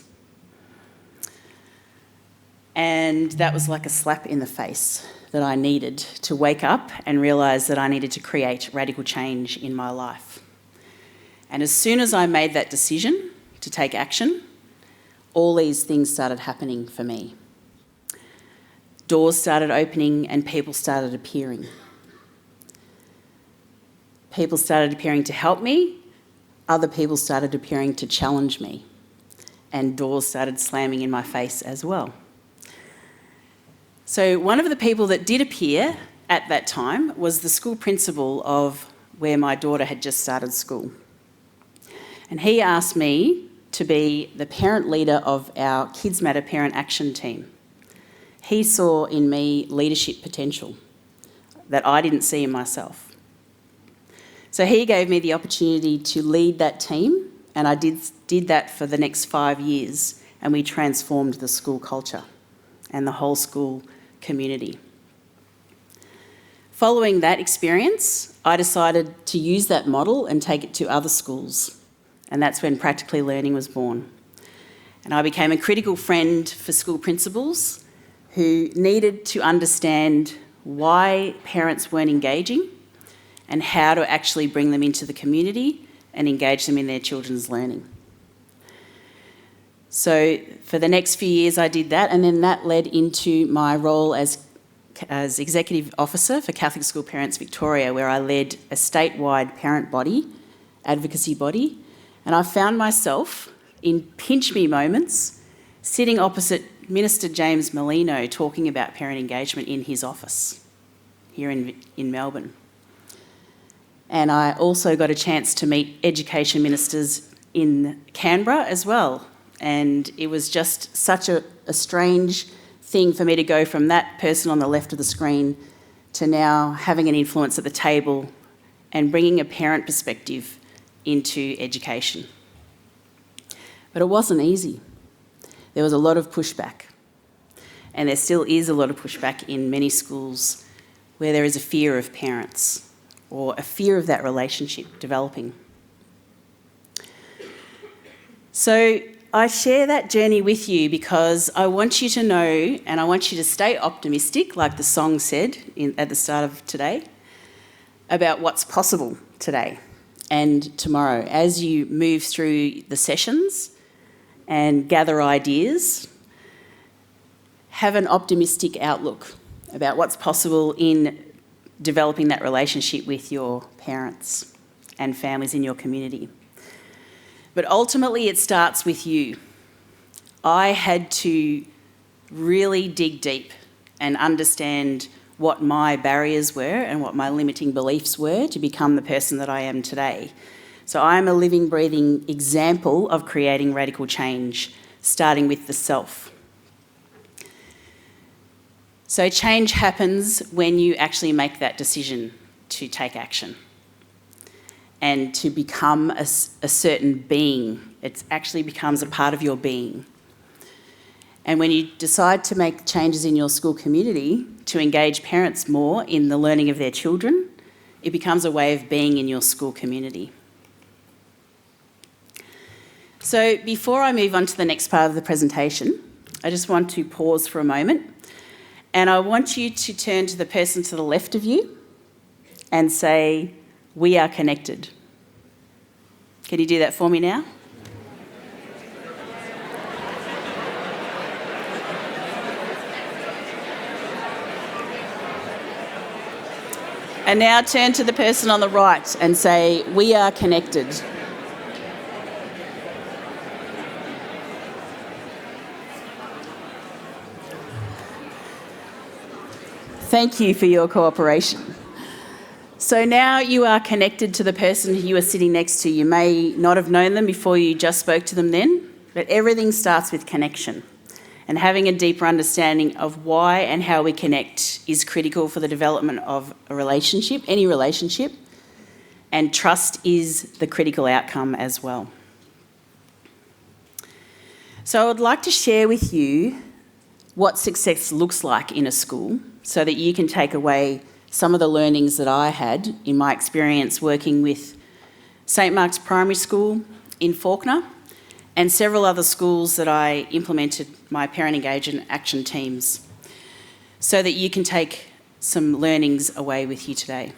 And that was like a slap in the face that I needed to wake up and realise that I needed to create radical change in my life. And as soon as I made that decision to take action, all these things started happening for me. Doors started opening and people started appearing. People started appearing to help me, other people started appearing to challenge me, and doors started slamming in my face as well. So one of the people that did appear at that time was the school principal of where my daughter had just started school. And he asked me to be the parent leader of our Kids Matter Parent Action team. He saw in me leadership potential that I didn't see in myself. So he gave me the opportunity to lead that team, and I did that for the next 5 years, and we transformed the school culture and the whole school community. Following that experience, I decided to use that model and take it to other schools, and that's when Practically Learning was born. And I became a critical friend for school principals who needed to understand why parents weren't engaging and how to actually bring them into the community and engage them in their children's learning. So for the next few years I did that, and then that led into my role as Executive Officer for Catholic School Parents Victoria, where I led a statewide parent body, advocacy body, and I found myself in pinch me moments sitting opposite Minister James Molino talking about parent engagement in his office here in Melbourne. And I also got a chance to meet education ministers in Canberra as well. And it was just such a strange thing for me to go from that person on the left of the screen to now having an influence at the table and bringing a parent perspective into education. But it wasn't easy. There was a lot of pushback, and there still is a lot of pushback in many schools where there is a fear of parents or a fear of that relationship developing. So I share that journey with you because I want you to know, and I want you to stay optimistic, like the song said at the start of today, about what's possible today and tomorrow as you move through the sessions and gather ideas. Have an optimistic outlook about what's possible in developing that relationship with your parents and families in your community. But ultimately it starts with you. I had to really dig deep and understand what my barriers were and what my limiting beliefs were to become the person that I am today. So I am a living, breathing example of creating radical change, starting with the self. So change happens when you actually make that decision to take action and to become a certain being. It actually becomes a part of your being. And when you decide to make changes in your school community to engage parents more in the learning of their children, it becomes a way of being in your school community. So before I move on to the next part of the presentation, I just want to pause for a moment, and I want you to turn to the person to the left of you and say, "We are connected." Can you do that for me now? And now turn to the person on the right and say, "We are connected." Thank you for your cooperation. So now you are connected to the person who you are sitting next to. You may not have known them before you just spoke to them then, but everything starts with connection. And having a deeper understanding of why and how we connect is critical for the development of a relationship, any relationship, and trust is the critical outcome as well. So I would like to share with you what success looks like in a school so that you can take away some of the learnings that I had in my experience working with St Mark's Primary School in Fawkner and several other schools that I implemented my parent engagement action teams so that you can take some learnings away with you today.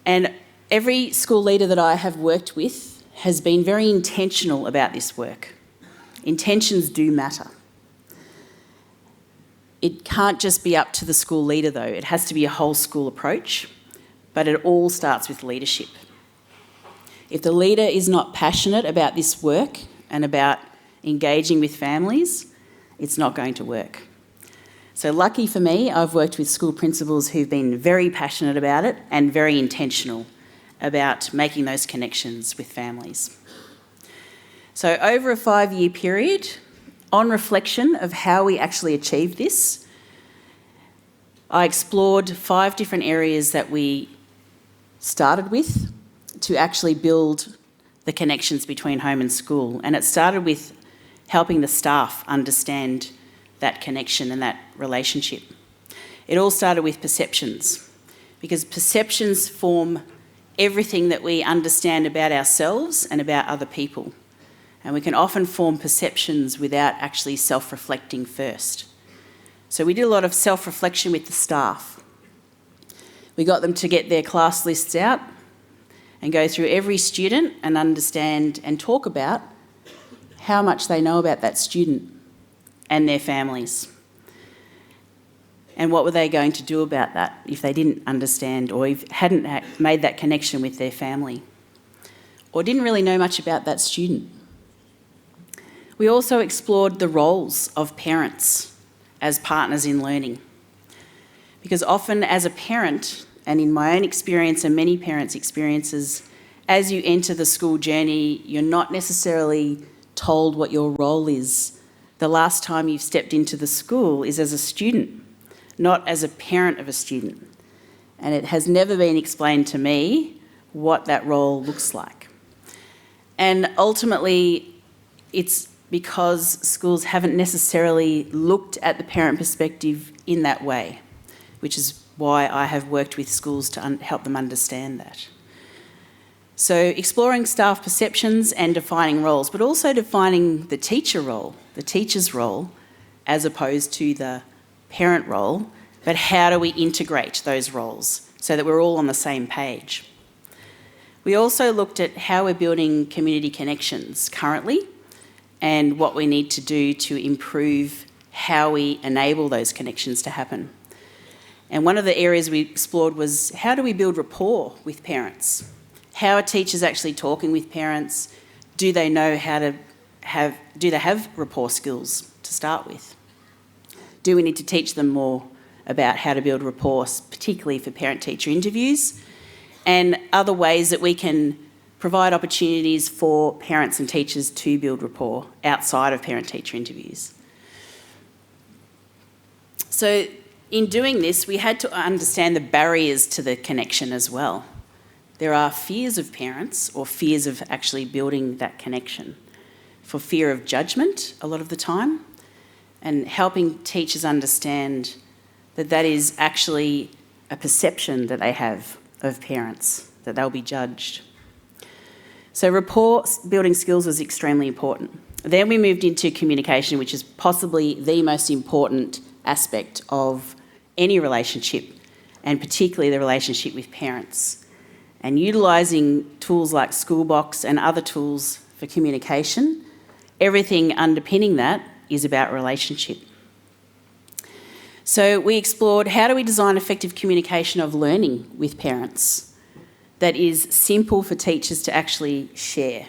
And every school leader that I have worked with has been very intentional about this work. Intentions do matter. It can't just be up to the school leader though, it has to be a whole school approach, but it all starts with leadership. If the leader is not passionate about this work and about engaging with families, it's not going to work. So lucky for me, I've worked with school principals who've been very passionate about it and very intentional about making those connections with families. So over a 5-year period, on reflection of how we actually achieved this, I explored 5 different areas that we started with to actually build the connections between home and school. And it started with helping the staff understand that connection and that relationship. It all started with perceptions, because perceptions form everything that we understand about ourselves and about other people. And we can often form perceptions without actually self-reflecting first. So we did a lot of self-reflection with the staff. We got them to get their class lists out and go through every student and understand and talk about how much they know about that student and their families. And what were they going to do about that if they didn't understand or hadn't made that connection with their family or didn't really know much about that student. We also explored the roles of parents as partners in learning. Because often as a parent, and in my own experience and many parents' experiences, as you enter the school journey, you're not necessarily told what your role is. The last time you've stepped into the school is as a student, not as a parent of a student. And it has never been explained to me what that role looks like. And ultimately, it's because schools haven't necessarily looked at the parent perspective in that way, which is why I have worked with schools to help them understand that. So exploring staff perceptions and defining roles, but also defining the teacher role, the teacher's role, as opposed to the parent role, but how do we integrate those roles so that we're all on the same page? We also looked at how we're building community connections currently and what we need to do to improve how we enable those connections to happen. And one of the areas we explored was how do we build rapport with parents? How are teachers actually talking with parents? Do they know how to do they have rapport skills to start with? Do we need to teach them more about how to build rapport, particularly for parent-teacher interviews, and other ways that we can provide opportunities for parents and teachers to build rapport outside of parent-teacher interviews? So in doing this, we had to understand the barriers to the connection as well. There are fears of parents or fears of actually building that connection, for fear of judgment a lot of the time, and helping teachers understand that that is actually a perception that they have of parents, that they'll be judged. So rapport building skills was extremely important. Then we moved into communication, which is possibly the most important aspect of any relationship, and particularly the relationship with parents. And utilising tools like Schoolbox and other tools for communication, everything underpinning that is about relationship. So we explored how do we design effective communication of learning with parents that is simple for teachers to actually share,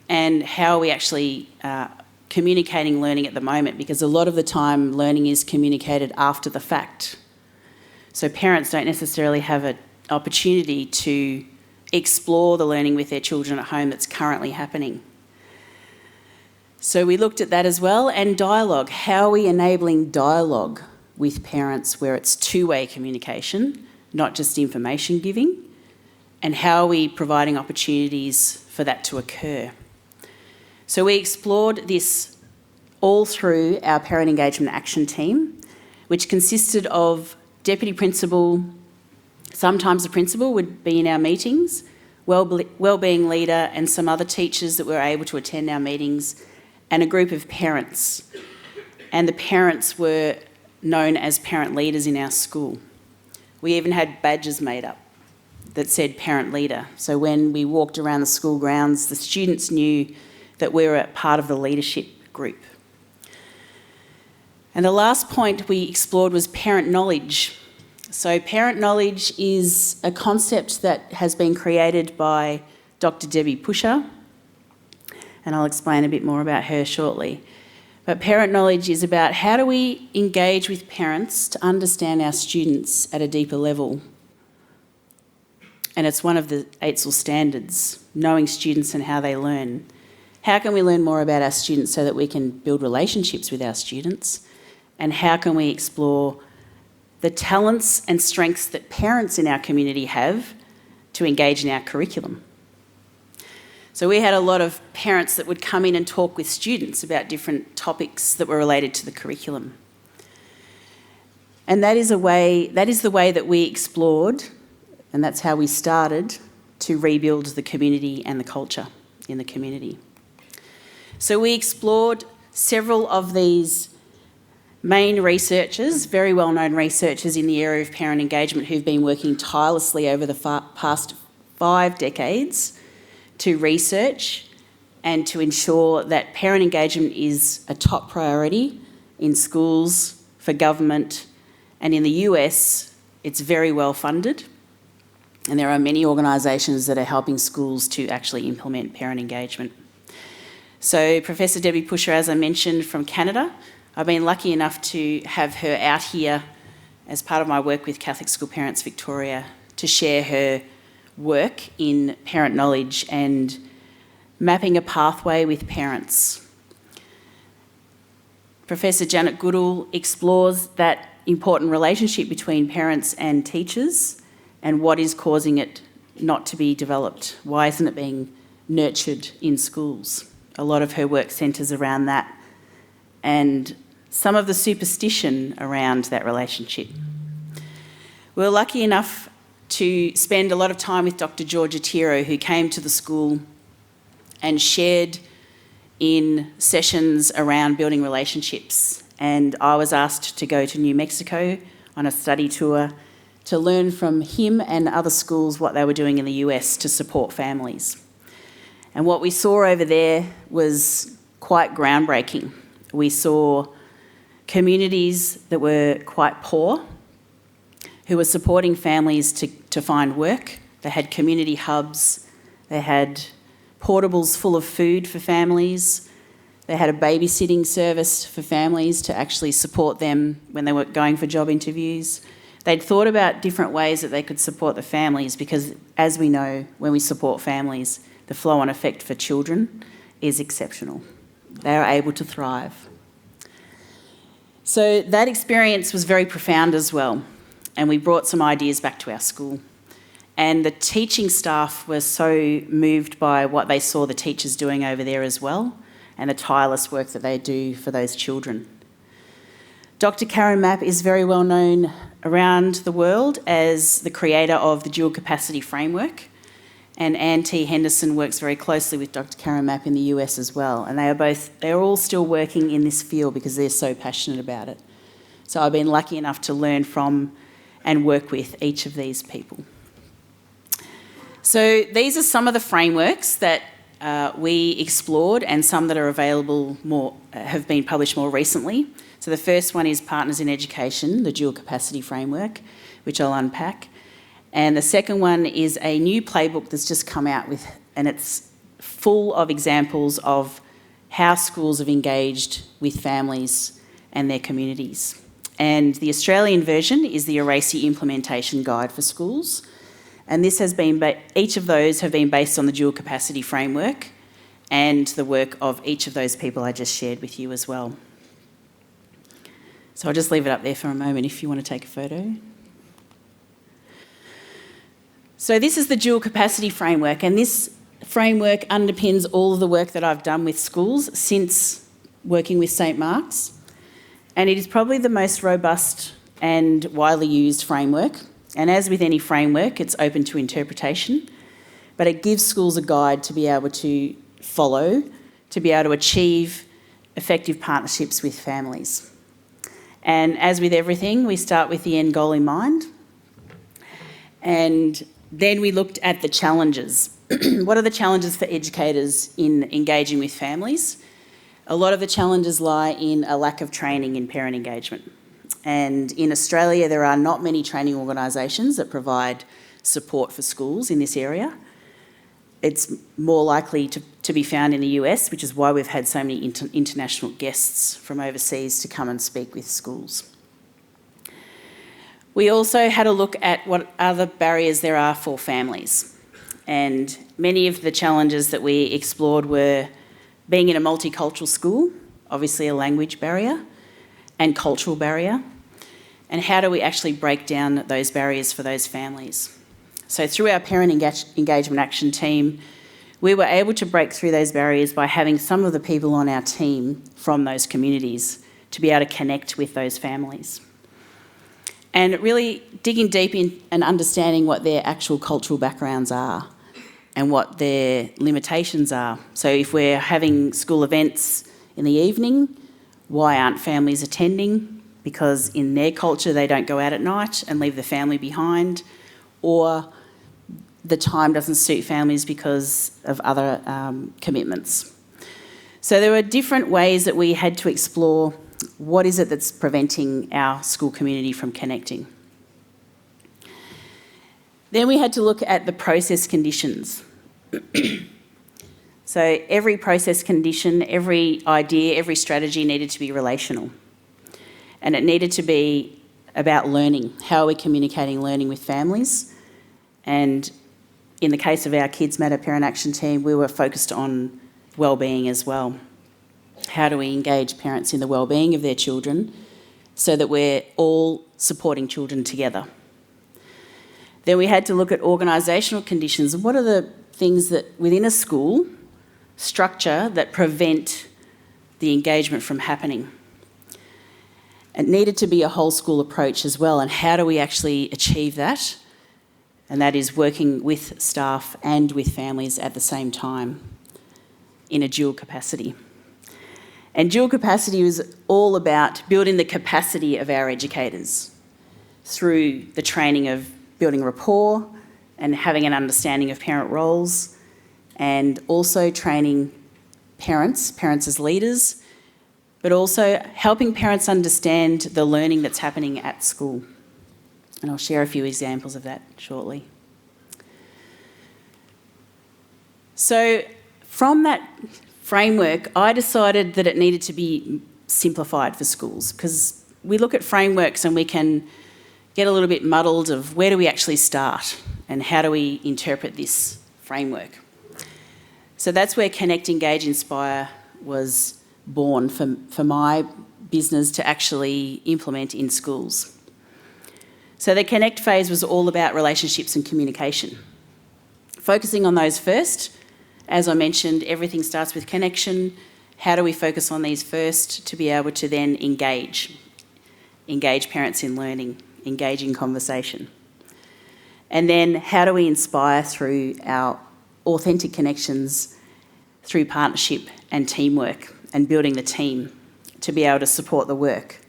and how we actually communicating learning at the moment, because a lot of the time learning is communicated after the fact. So parents don't necessarily have an opportunity to explore the learning with their children at home that's currently happening. So we looked at that as well, and dialogue. How are we enabling dialogue with parents where it's two-way communication, not just information giving? And how are we providing opportunities for that to occur? So we explored this all through our Parent Engagement Action Team, which consisted of Deputy Principal, sometimes the Principal would be in our meetings, wellbeing leader and some other teachers that were able to attend our meetings, and a group of parents. And the parents were known as parent leaders in our school. We even had badges made up that said parent leader. So when we walked around the school grounds, the students knew that we were part of the leadership group. And the last point we explored was parent knowledge. So parent knowledge is a concept that has been created by Dr. Debbie Pusher, and I'll explain a bit more about her shortly. But parent knowledge is about how do we engage with parents to understand our students at a deeper level. And it's one of the AITSL standards, knowing students and how they learn. How can we learn more about our students so that we can build relationships with our students? And how can we explore the talents and strengths that parents in our community have to engage in our curriculum? So we had a lot of parents that would come in and talk with students about different topics that were related to the curriculum. And that is the way that we explored, and that's how we started to rebuild the community and the culture in the community. So we explored several of these main researchers, very well-known researchers in the area of parent engagement, who've been working tirelessly over the past 5 decades to research and to ensure that parent engagement is a top priority in schools, for government, and in the US, it's very well funded. And there are many organisations that are helping schools to actually implement parent engagement. So Professor Debbie Pusher, as I mentioned, from Canada, I've been lucky enough to have her out here as part of my work with Catholic School Parents Victoria to share her work in parent knowledge and mapping a pathway with parents. Professor Janet Goodall explores that important relationship between parents and teachers and what is causing it not to be developed. Why isn't it being nurtured in schools? A lot of her work centres around that and some of the superstition around that relationship. We were lucky enough to spend a lot of time with Dr. Georgia Tiro, who came to the school and shared in sessions around building relationships. And I was asked to go to New Mexico on a study tour to learn from him and other schools what they were doing in the US to support families. And what we saw over there was quite groundbreaking. We saw communities that were quite poor, who were supporting families to find work. They had community hubs, they had portables full of food for families, they had a babysitting service for families to actually support them when they were going for job interviews. They'd thought about different ways that they could support the families because, as we know, when we support families, the flow-on effect for children is exceptional. They are able to thrive. So that experience was very profound as well, and we brought some ideas back to our school. And the teaching staff were so moved by what they saw the teachers doing over there as well, and the tireless work that they do for those children. Dr. Karen Mapp is very well known around the world as the creator of the dual capacity framework, and Anne T. Henderson works very closely with Dr. Karen Mapp in the US as well, and they're all still working in this field because they're so passionate about it. So I've been lucky enough to learn from and work with each of these people. So these are some of the frameworks that we explored and some that are available have been published more recently. So the first one is Partners in Education, the dual capacity framework, which I'll unpack. And the second one is a new playbook that's just come out with, and it's full of examples of how schools have engaged with families and their communities. And the Australian version is the Eracy Implementation Guide for Schools. And this has been, each of those have been based on the dual capacity framework and the work of each of those people I just shared with you as well. So I'll just leave it up there for a moment if you want to take a photo. So this is the dual capacity framework, and this framework underpins all of the work that I've done with schools since working with St Mark's. And it is probably the most robust and widely used framework. And as with any framework, it's open to interpretation, but it gives schools a guide to be able to follow, to be able to achieve effective partnerships with families. And as with everything, we start with the end goal in mind. And then we looked at the challenges. What are the challenges for educators in engaging with families? A lot of the challenges lie in a lack of training in parent engagement. And in Australia, there are not many training organisations that provide support for schools in this area. It's more likely to be found in the US, which is why we've had so many international guests from overseas to come and speak with schools. We also had a look at what other barriers there are for families. And many of the challenges that we explored were being in a multicultural school, obviously a language barrier, and cultural barrier. And how do we actually break down those barriers for those families? So through our Parent Engagement Action team, we were able to break through those barriers by having some of the people on our team from those communities to be able to connect with those families. And really digging deep in and understanding what their actual cultural backgrounds are and what their limitations are. So if we're having school events in the evening, why aren't families attending? Because in their culture they don't go out at night and leave the family behind, or the time doesn't suit families because of other commitments. So there were different ways that we had to explore what is it that's preventing our school community from connecting. Then we had to look at the process conditions. So every process condition, every idea, every strategy needed to be relational. And it needed to be about learning. How are we communicating learning with families? And in the case of our Kids Matter Parent Action team, we were focused on wellbeing as well. How do we engage parents in the wellbeing of their children so that we're all supporting children together? Then we had to look at organisational conditions. What are the things that within a school structure that prevent the engagement from happening? It needed to be a whole school approach as well, and how do we actually achieve that? And that is working with staff and with families at the same time in a dual capacity. And dual capacity was all about building the capacity of our educators through the training of building rapport and having an understanding of parent roles, and also training parents as leaders, but also helping parents understand the learning that's happening at school. And I'll share a few examples of that shortly. So from that framework, I decided that it needed to be simplified for schools, because we look at frameworks and we can get a little bit muddled of where do we actually start and how do we interpret this framework. So that's where Connect, Engage, Inspire was born for my business to actually implement in schools. So the Connect phase was all about relationships and communication. Focusing on those first, as I mentioned, everything starts with connection. How do we focus on these first to be able to then engage parents in learning, engage in conversation? And then how do we inspire through our authentic connections through partnership and teamwork and building the team to be able to support the work?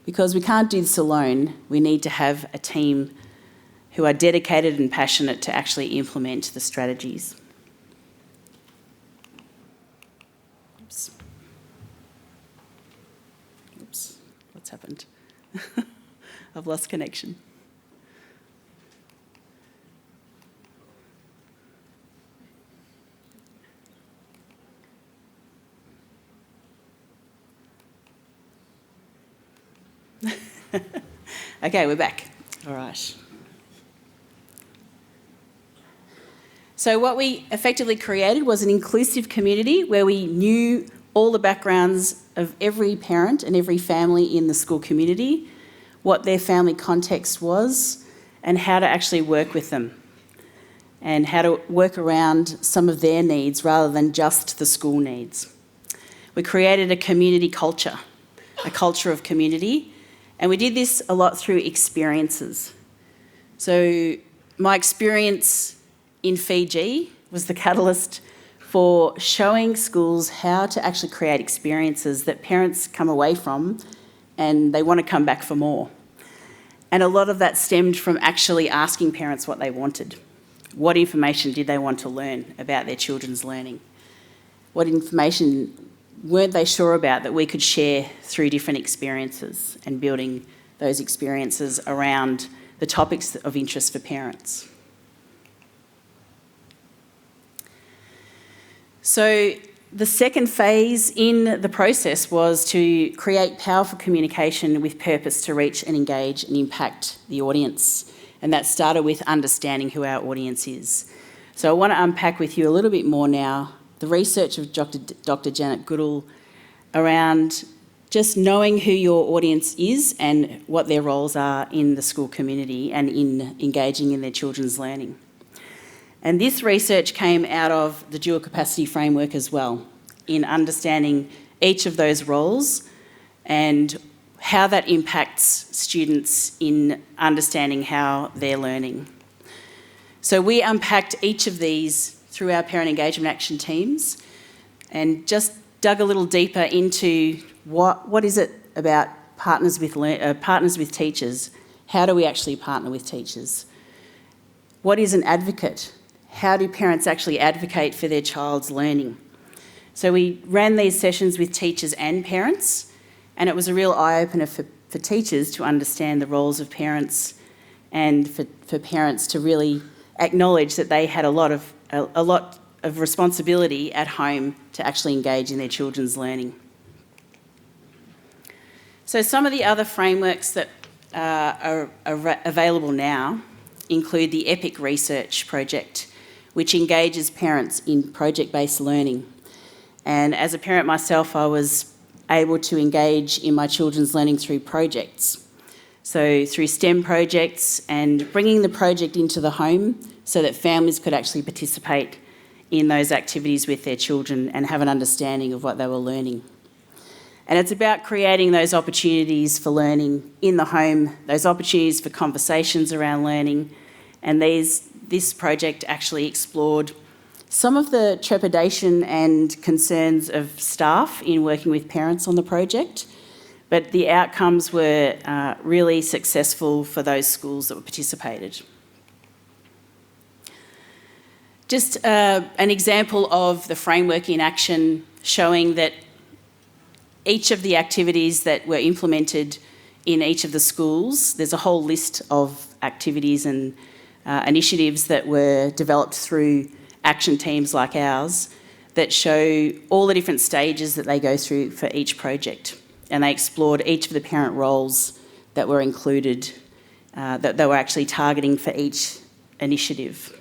Because we can't do this alone. We need to have a team who are dedicated and passionate to actually implement the strategies. Oops, what's happened? I've lost connection. Okay, we're back. All right. So what we effectively created was an inclusive community where we knew all the backgrounds of every parent and every family in the school community, what their family context was, and how to actually work with them, and how to work around some of their needs rather than just the school needs. We created a community culture, a culture of community, and we did this a lot through experiences. So my experience in Fiji was the catalyst for showing schools how to actually create experiences that parents come away from and they want to come back for more. And a lot of that stemmed from actually asking parents what they wanted. What information did they want to learn about their children's learning? What information weren't they sure about that we could share through different experiences, and building those experiences around the topics of interest for parents. So the second phase in the process was to create powerful communication with purpose to reach and engage and impact the audience. And that started with understanding who our audience is. So I want to unpack with you a little bit more now the research of Dr. Janet Goodall around just knowing who your audience is and what their roles are in the school community and in engaging in their children's learning. And this research came out of the dual capacity framework as well, in understanding each of those roles and how that impacts students in understanding how they're learning. So we unpacked each of these through our parent engagement action teams and just dug a little deeper into what is it about partners with teachers. How do we actually partner with teachers? What is an advocate? How do parents actually advocate for their child's learning? So we ran these sessions with teachers and parents, and it was a real eye-opener for teachers to understand the roles of parents and for parents to really acknowledge that they had a lot of responsibility at home to actually engage in their children's learning. So some of the other frameworks that are available now include the EPIC research project, which engages parents in project-based learning. And as a parent myself, I was able to engage in my children's learning through projects. So through STEM projects and bringing the project into the home so that families could actually participate in those activities with their children and have an understanding of what they were learning. And it's about creating those opportunities for learning in the home, those opportunities for conversations around learning, and this project actually explored some of the trepidation and concerns of staff in working with parents on the project, but the outcomes were really successful for those schools that participated. Just an example of the framework in action showing that each of the activities that were implemented in each of the schools, there's a whole list of activities and initiatives that were developed through action teams like ours that show all the different stages that they go through for each project. And they explored each of the parent roles that were included, that they were actually targeting for each initiative.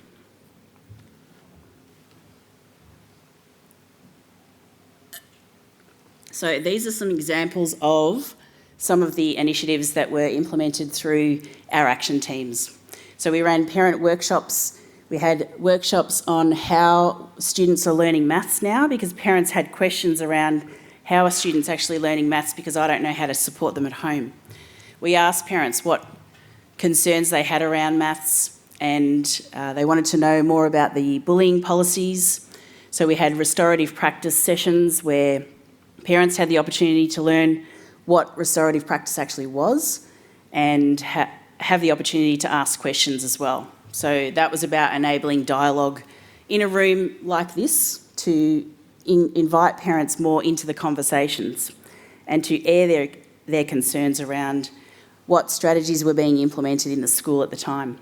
So these are some examples of some of the initiatives that were implemented through our action teams. So we ran parent workshops. We had workshops on how students are learning maths now, because parents had questions around how are students actually learning maths because I don't know how to support them at home. We asked parents what concerns they had around maths, and they wanted to know more about the bullying policies. So we had restorative practice sessions where parents had the opportunity to learn what restorative practice actually was and have the opportunity to ask questions as well. So that was about enabling dialogue in a room like this to invite parents more into the conversations and to air their concerns around what strategies were being implemented in the school at the time.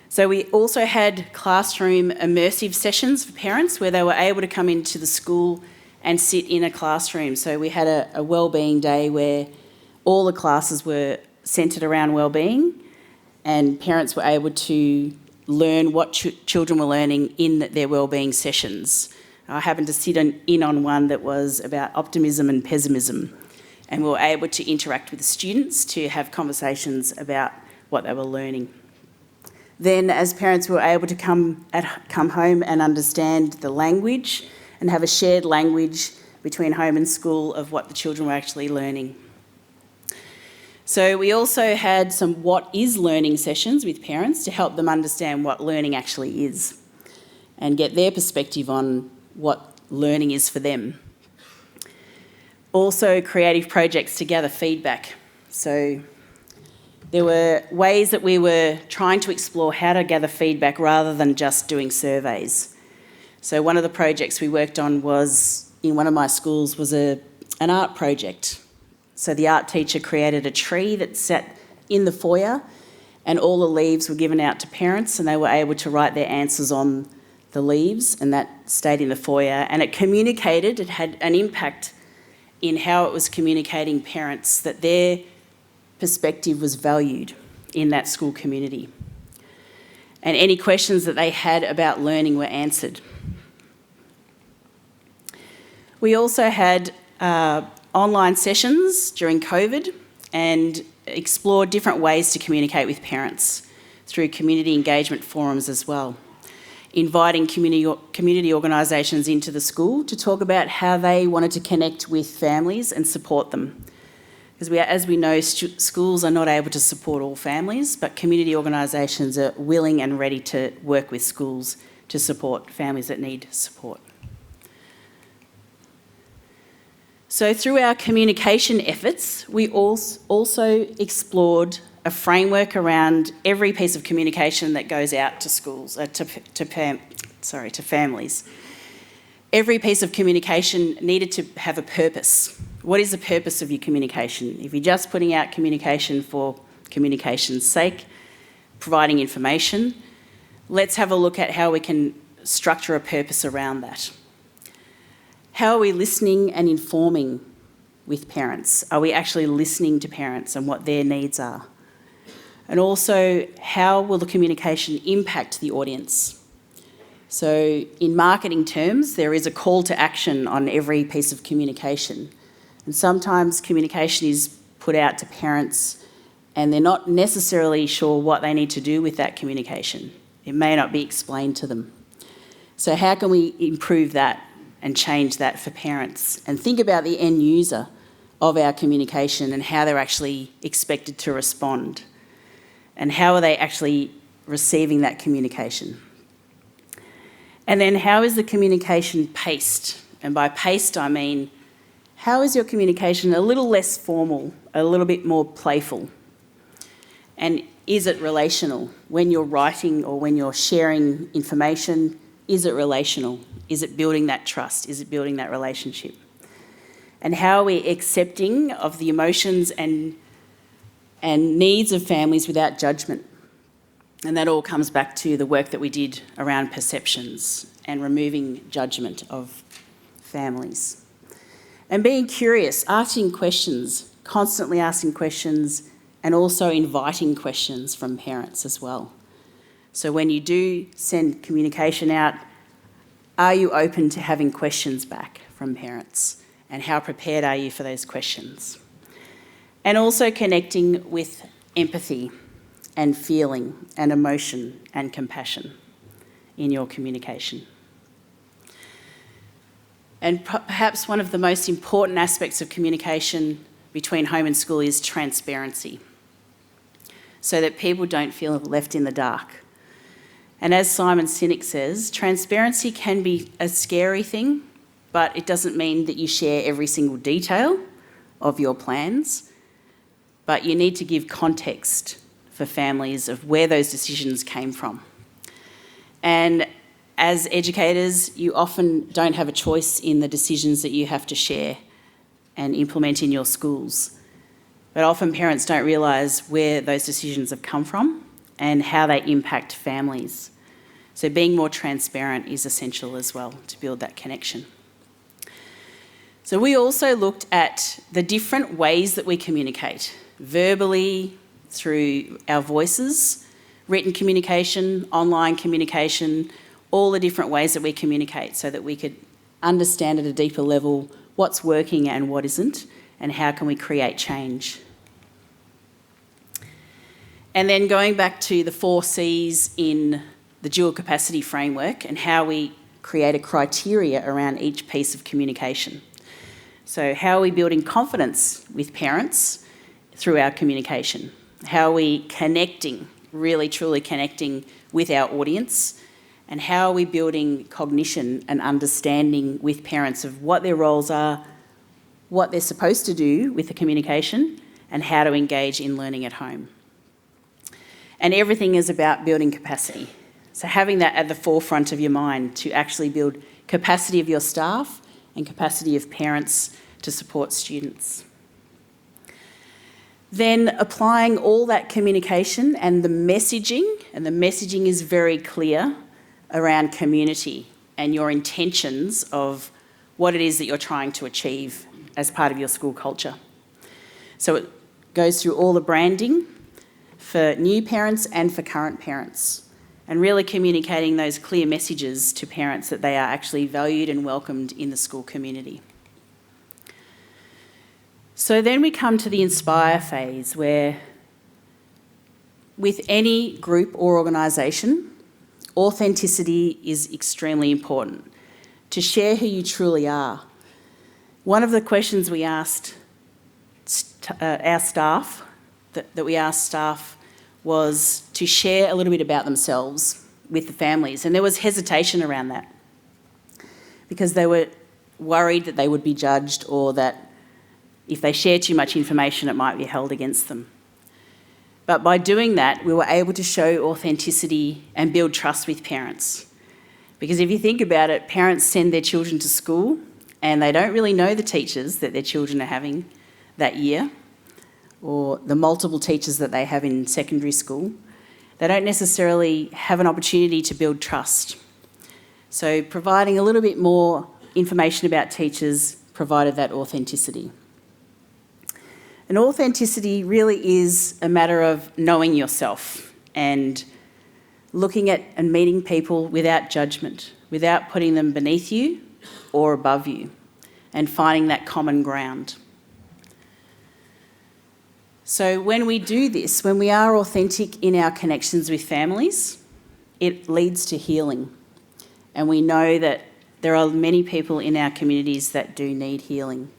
So we also had classroom immersive sessions for parents where they were able to come into the school and sit in a classroom. So we had a wellbeing day where all the classes were centred around wellbeing, and parents were able to learn what children were learning in their wellbeing sessions. I happened to sit in on one that was about optimism and pessimism, and we were able to interact with the students to have conversations about what they were learning. Then, as parents, we were able to come home and understand the language and have a shared language between home and school of what the children were actually learning. So we also had some what is learning sessions with parents to help them understand what learning actually is and get their perspective on what learning is for them. Also, creative projects to gather feedback. So there were ways that we were trying to explore how to gather feedback rather than just doing surveys. So one of the projects we worked on was, in one of my schools, was an art project. So the art teacher created a tree that sat in the foyer, and all the leaves were given out to parents, and they were able to write their answers on the leaves, and that stayed in the foyer. And it communicated, it had an impact in how it was communicating parents that their perspective was valued in that school community. And any questions that they had about learning were answered. We also had online sessions during COVID and explored different ways to communicate with parents through community engagement forums as well, inviting community organisations into the school to talk about how they wanted to connect with families and support them. Because as we know, schools are not able to support all families, but community organisations are willing and ready to work with schools to support families that need support. So through our communication efforts, we also explored a framework around every piece of communication that goes out to schools, to families. Every piece of communication needed to have a purpose. What is the purpose of your communication? If you're just putting out communication for communication's sake, providing information, let's have a look at how we can structure a purpose around that. How are we listening and informing with parents? Are we actually listening to parents and what their needs are? And also, how will the communication impact the audience? So in marketing terms, there is a call to action on every piece of communication. And sometimes communication is put out to parents and they're not necessarily sure what they need to do with that communication. It may not be explained to them. So how can we improve that and change that for parents? And think about the end user of our communication and how they're actually expected to respond. And how are they actually receiving that communication? And then how is the communication paced? And by paced, I mean, how is your communication a little less formal, a little bit more playful? And is it relational? When you're writing or when you're sharing information, is it relational? Is it building that trust? Is it building that relationship? And how are we accepting of the emotions and needs of families without judgment? And that all comes back to the work that we did around perceptions and removing judgment of families. And being curious, asking questions, constantly asking questions, and also inviting questions from parents as well. So when you do send communication out, are you open to having questions back from parents? And how prepared are you for those questions? And also connecting with empathy and feeling and emotion and compassion in your communication. And perhaps one of the most important aspects of communication between home and school is transparency, so that people don't feel left in the dark. And as Simon Sinek says, transparency can be a scary thing, but it doesn't mean that you share every single detail of your plans, but you need to give context for families of where those decisions came from. And as educators, you often don't have a choice in the decisions that you have to share and implement in your schools. But often parents don't realise where those decisions have come from and how they impact families. So being more transparent is essential as well to build that connection. So we also looked at the different ways that we communicate. verbally, through our voices, written communication, online communication, all the different ways that we communicate so that we could understand at a deeper level what's working and what isn't, and how can we create change. And then going back to the 4 C's in the dual capacity framework and how we create a criteria around each piece of communication. So how are we building confidence with parents through our communication? How are we connecting, really truly connecting with our audience? And how are we building cognition and understanding with parents of what their roles are, what they're supposed to do with the communication, and how to engage in learning at home? And everything is about building capacity. So having that at the forefront of your mind to actually build capacity of your staff and capacity of parents to support students. Then applying all that communication and the messaging is very clear around community and your intentions of what it is that you're trying to achieve as part of your school culture. So it goes through all the branding for new parents and for current parents, and really communicating those clear messages to parents that they are actually valued and welcomed in the school community. So then we come to the inspire phase, where with any group or organisation, authenticity is extremely important, to share who you truly are. One of the questions we asked our staff, that we asked staff, was to share a little bit about themselves with the families. And there was hesitation around that because they were worried that they would be judged, or that if they shared too much information, it might be held against them. But by doing that, we were able to show authenticity and build trust with parents. Because if you think about it, parents send their children to school and they don't really know the teachers that their children are having that year, or the multiple teachers that they have in secondary school. They don't necessarily have an opportunity to build trust. So providing a little bit more information about teachers provided that authenticity. And authenticity really is a matter of knowing yourself and looking at and meeting people without judgment, without putting them beneath you or above you, and finding that common ground. So when we do this, when we are authentic in our connections with families, it leads to healing. And we know that there are many people in our communities that do need healing.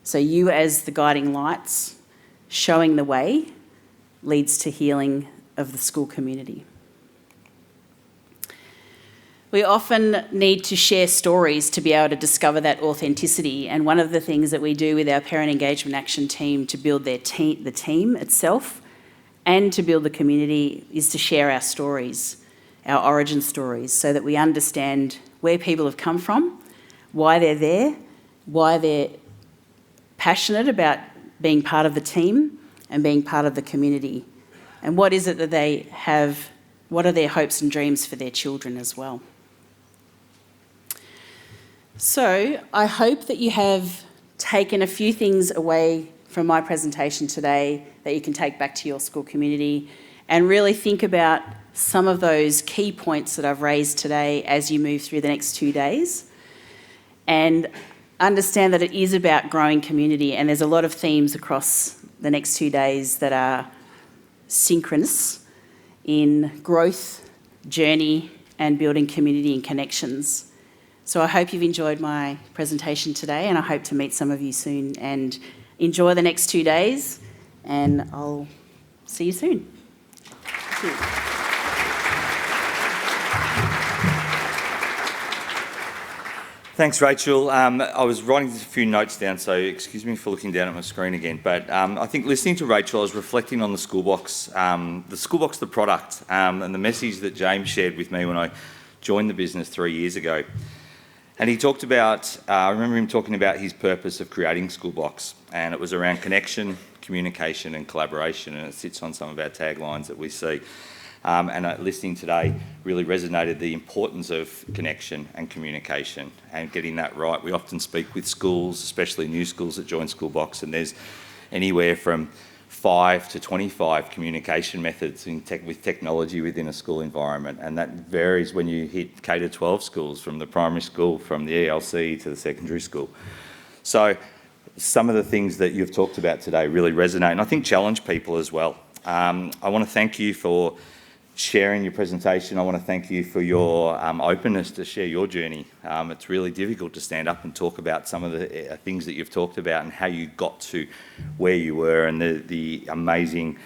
So you, as the guiding lights, showing the way, leads to healing of the school community. We often need to share stories to be able to discover that authenticity. And one of the things that we do with our Parent Engagement Action team to build the team itself and to build the community is to share our stories, our origin stories, so that we understand where people have come from, why they're there, why they're passionate about being part of the team and being part of the community, and what is it that they have, what are their hopes and dreams for their children as well. So I hope that you have taken a few things away from my presentation today that you can take back to your school community and really think about some of those key points that I've raised today as you move through the next 2 days, and understand that it is about growing community, and there's a lot of themes across the next 2 days that are synchronous in growth, journey, and building community and connections. So I hope you've enjoyed my presentation today, and I hope to meet some of you soon, and enjoy the next 2 days, and I'll see you soon. Thank you. Thanks, Rachel. I was writing a few notes down, so excuse me for looking down at my screen again. But I think listening to Rachel, I was reflecting on the Schoolbox, the product, and the message that James shared with me when I joined the business 3 years ago. And he talked about, I remember him talking about his purpose of creating Schoolbox, and it was around connection, communication and collaboration, and it sits on some of our taglines that we see. And listening today really resonated the importance of connection and communication and getting that right. We often speak with schools, especially new schools that join Schoolbox, and there's anywhere from 5 to 25 communication methods with technology within a school environment, and that varies when you hit K to 12 schools, from the primary school, from the ELC to the secondary school. So some of the things that you've talked about today really resonate, and I think challenge people as well. I want to thank you for sharing your presentation. I want to thank you for your openness to share your journey. It's really difficult to stand up and talk about some of the things that you've talked about and how you got to where you were, and the amazing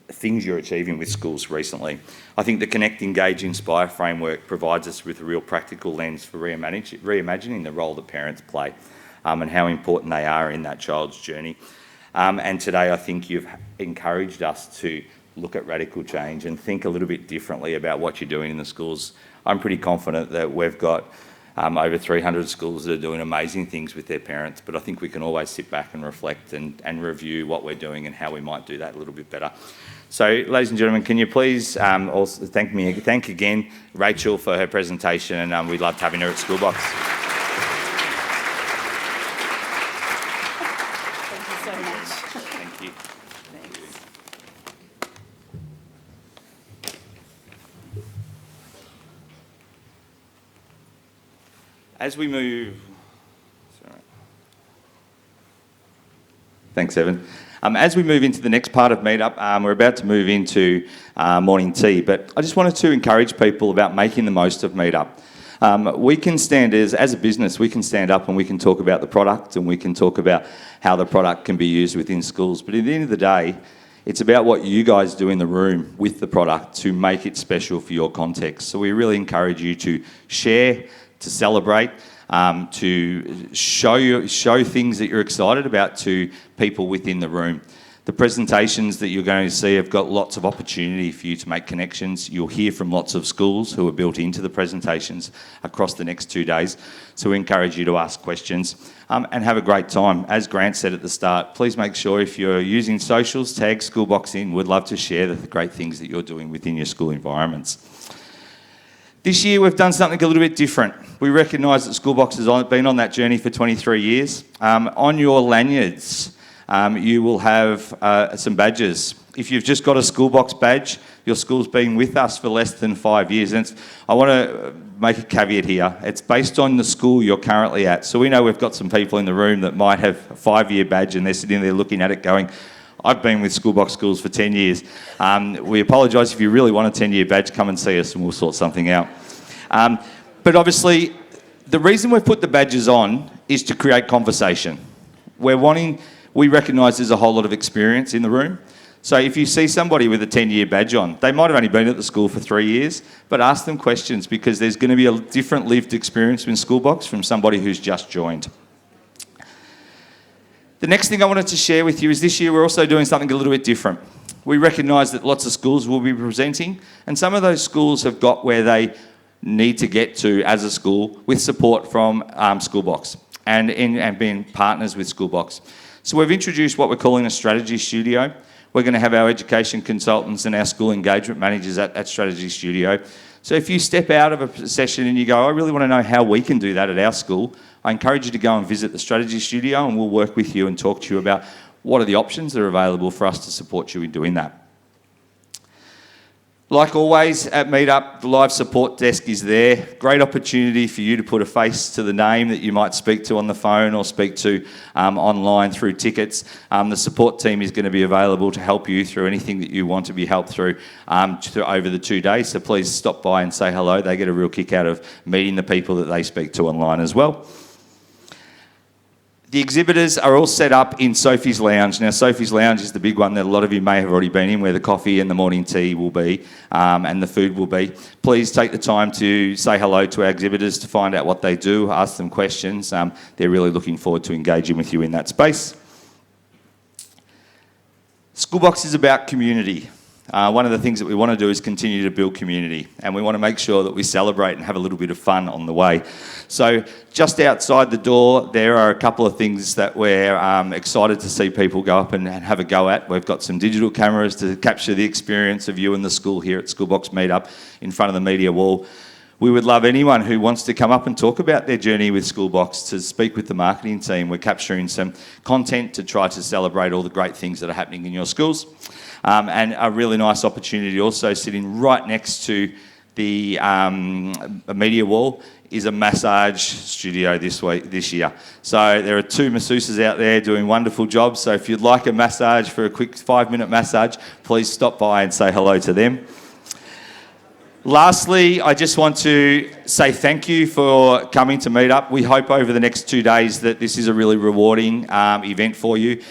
things you're achieving with schools recently. I think the Connect, Engage, Inspire framework provides us with a real practical lens for reimagining the role that parents play, and how important they are in that child's journey. And today I think you've encouraged us to look at radical change and think a little bit differently about what you're doing in the schools. I'm pretty confident that we've got over 300 schools that are doing amazing things with their parents, but I think we can always sit back and reflect and review what we're doing and how we might do that a little bit better. So, ladies and gentlemen, can you please also thank again Rachel for her presentation, and we loved having her at Schoolbox. Thank you so much. Thank you. Thanks. As we move... Sorry. Thanks, Evan. As we move into the next part of Meetup, we're about to move into morning tea, but I just wanted to encourage people about making the most of Meetup. We can stand, as a business, we can stand up and we can talk about the product, and we can talk about how the product can be used within schools, but at the end of the day, it's about what you guys do in the room with the product to make it special for your context. So we really encourage you to share, to celebrate, to show things that you're excited about to people within the room. The presentations that you're going to see have got lots of opportunity for you to make connections. You'll hear from lots of schools who are built into the presentations across the next 2 days. So we encourage you to ask questions and have a great time. As Grant said at the start, please make sure if you're using socials, tag Schoolbox in. We'd love to share the great things that you're doing within your school environments. This year we've done something a little bit different. We recognise that Schoolbox has been on that journey for 23 years. On your lanyards, you will have some badges. If you've just got a Schoolbox badge, your school's been with us for less than 5 years. And I want to make a caveat here. It's based on the school you're currently at. So we know we've got some people in the room that might have a 5-year badge and they're sitting there looking at it going, I've been with Schoolbox schools for 10 years. We apologise. If you really want a 10-year badge, come and see us and we'll sort something out. But obviously, the reason we've put the badges on is to create conversation. We recognise there's a whole lot of experience in the room. So if you see somebody with a 10-year badge on, they might have only been at the school for 3 years, but ask them questions, because there's going to be a different lived experience in Schoolbox from somebody who's just joined. The next thing I wanted to share with you is this year we're also doing something a little bit different. We recognise that lots of schools will be presenting, and some of those schools have got where they need to get to as a school with support from Schoolbox and being partners with Schoolbox. So we've introduced what we're calling a strategy studio. We're going to have our education consultants and our school engagement managers at Strategy Studio. So if you step out of a session and you go, I really want to know how we can do that at our school, I encourage you to go and visit the Strategy Studio, and we'll work with you and talk to you about what are the options that are available for us to support you in doing that. Like always at Meetup, the live support desk is there. Great opportunity for you to put a face to the name that you might speak to on the phone or speak to online through tickets. The support team is going to be available to help you through anything that you want to be helped through over the 2 days. So please stop by and say hello. They get a real kick out of meeting the people that they speak to online as well. The exhibitors are all set up in Sophie's Lounge. Now, Sophie's Lounge is the big one that a lot of you may have already been in, where the coffee and the morning tea will be, and the food will be. Please take the time to say hello to our exhibitors, to find out what they do, ask them questions. They're really looking forward to engaging with you in that space. Schoolbox is about community. One of the things that we want to do is continue to build community, and we want to make sure that we celebrate and have a little bit of fun on the way. So just outside the door, there are a couple of things that we're excited to see people go up and have a go at. We've got some digital cameras to capture the experience of you and the school here at Schoolbox Meetup in front of the media wall. we would love anyone who wants to come up and talk about their journey with Schoolbox to speak with the marketing team. We're capturing some content to try to celebrate all the great things that are happening in your schools. And a really nice opportunity also sitting right next to the media wall is a massage studio this year. So there are 2 masseuses out there doing wonderful jobs. So if you'd like a massage for a quick 5-minute massage, please stop by and say hello to them. Lastly, I just want to say thank you for coming to Meetup. We hope over the next 2 days that this is a really rewarding event for you.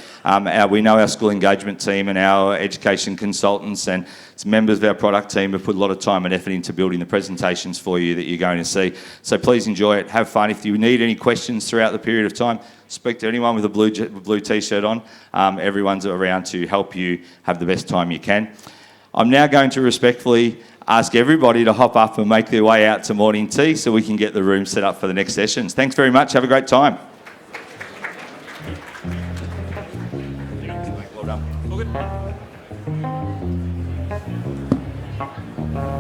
We know our school engagement team and our education consultants and members of our product team have put a lot of time and effort into building the presentations for you that you're going to see. So please enjoy it, have fun. If you need any questions throughout the period of time, speak to anyone with a blue t-shirt on. Everyone's around to help you have the best time you can. I'm now going to respectfully ask everybody to hop up and make their way out to morning tea so we can get the room set up for the next sessions. Thanks very much. Have a great time. Well done. All good.